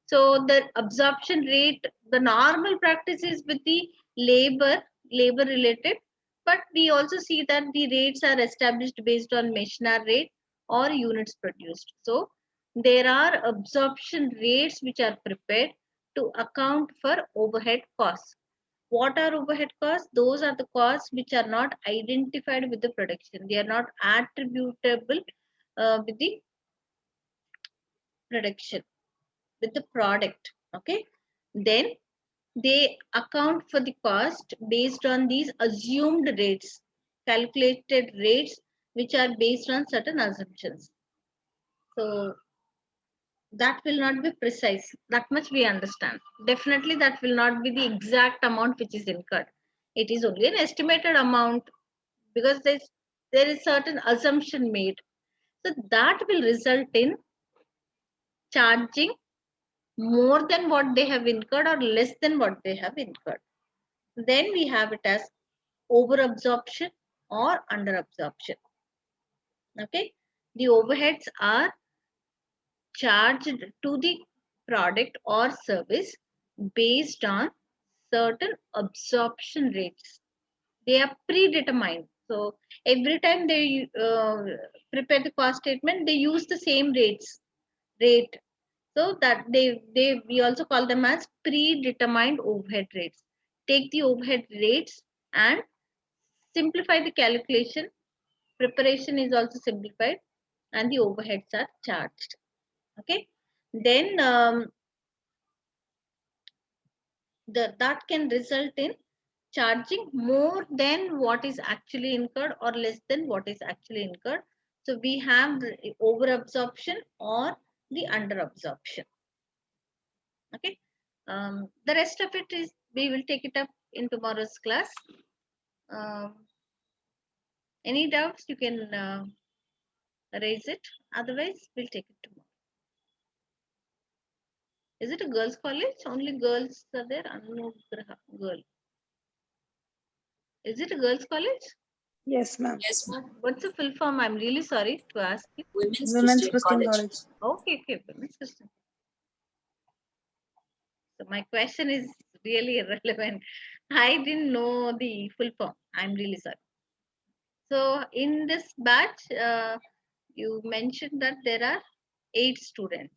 So the absorption rate, the normal practice is with the labor related, but we also see that the rates are established based on machinery rate or units produced. So there are absorption rates which are prepared to account for overhead costs. What are overhead costs? Those are the costs which are not identified with the production. They are not attributable with the production, with the product. Okay. Then they account for the cost based on these assumed rates, calculated rates, which are based on certain assumptions. So that will not be precise. That much we understand. Definitely that will not be the exact amount which is incurred. It is only an estimated amount, because there is certain assumption made. So that will result in charging more than what they have incurred or less than what they have incurred. Then we have it as over absorption or under absorption. Okay, the overheads are charged to the product or service based on certain absorption rates. They are predetermined. So every time they prepare the cost statement, they use the same rate. So that they we also call them as predetermined overhead rates. Take the overhead rates and simplify the calculation. Preparation is also simplified, and the overheads are charged. Okay, then that can result in charging more than what is actually incurred or less than what is actually incurred. So we have the over absorption or the under absorption. Okay, the rest of it is we will take it up in tomorrow's class. Um, any doubts you can raise it. Otherwise, we'll take it tomorrow. Is it a girls' college? Only girls are there. Anugraha girl. Is it a girls' college? Yes, ma'am. Yes, ma'am. What's the full form? I'm really sorry to ask you. Women's Women's Christian Christian College. College. Okay, okay, women's system. So my question is really irrelevant. I didn't know the full form. I'm really sorry. So in this batch, you mentioned that there are 8 students.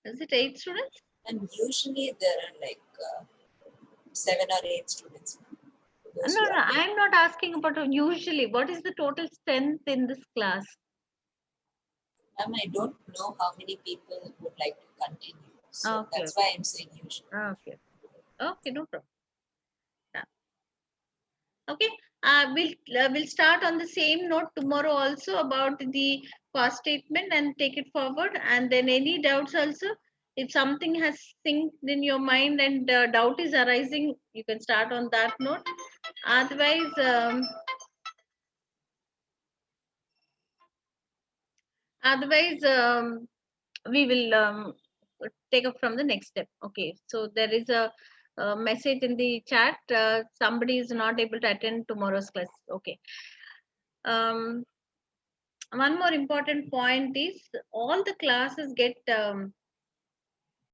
Is it 8 students? And usually there are like 7 or 8 students, ma'am, those No, who no, attend. I'm not asking about usually. What is the total strength in this class? Ma'am, I don't know how many people would like to continue. So Okay, that's why I'm saying usually. okay, okay, no problem. Yeah. Okay, we'll start on the same note tomorrow also about the cost statement and take it forward. And then any doubts also, if something has synced in your mind and doubt is arising, you can start on that note. Otherwise, otherwise we will take up from the next step. Okay, so there is a message in the chat. Somebody is not able to attend tomorrow's class. Okay. Um, one more important point is all the classes get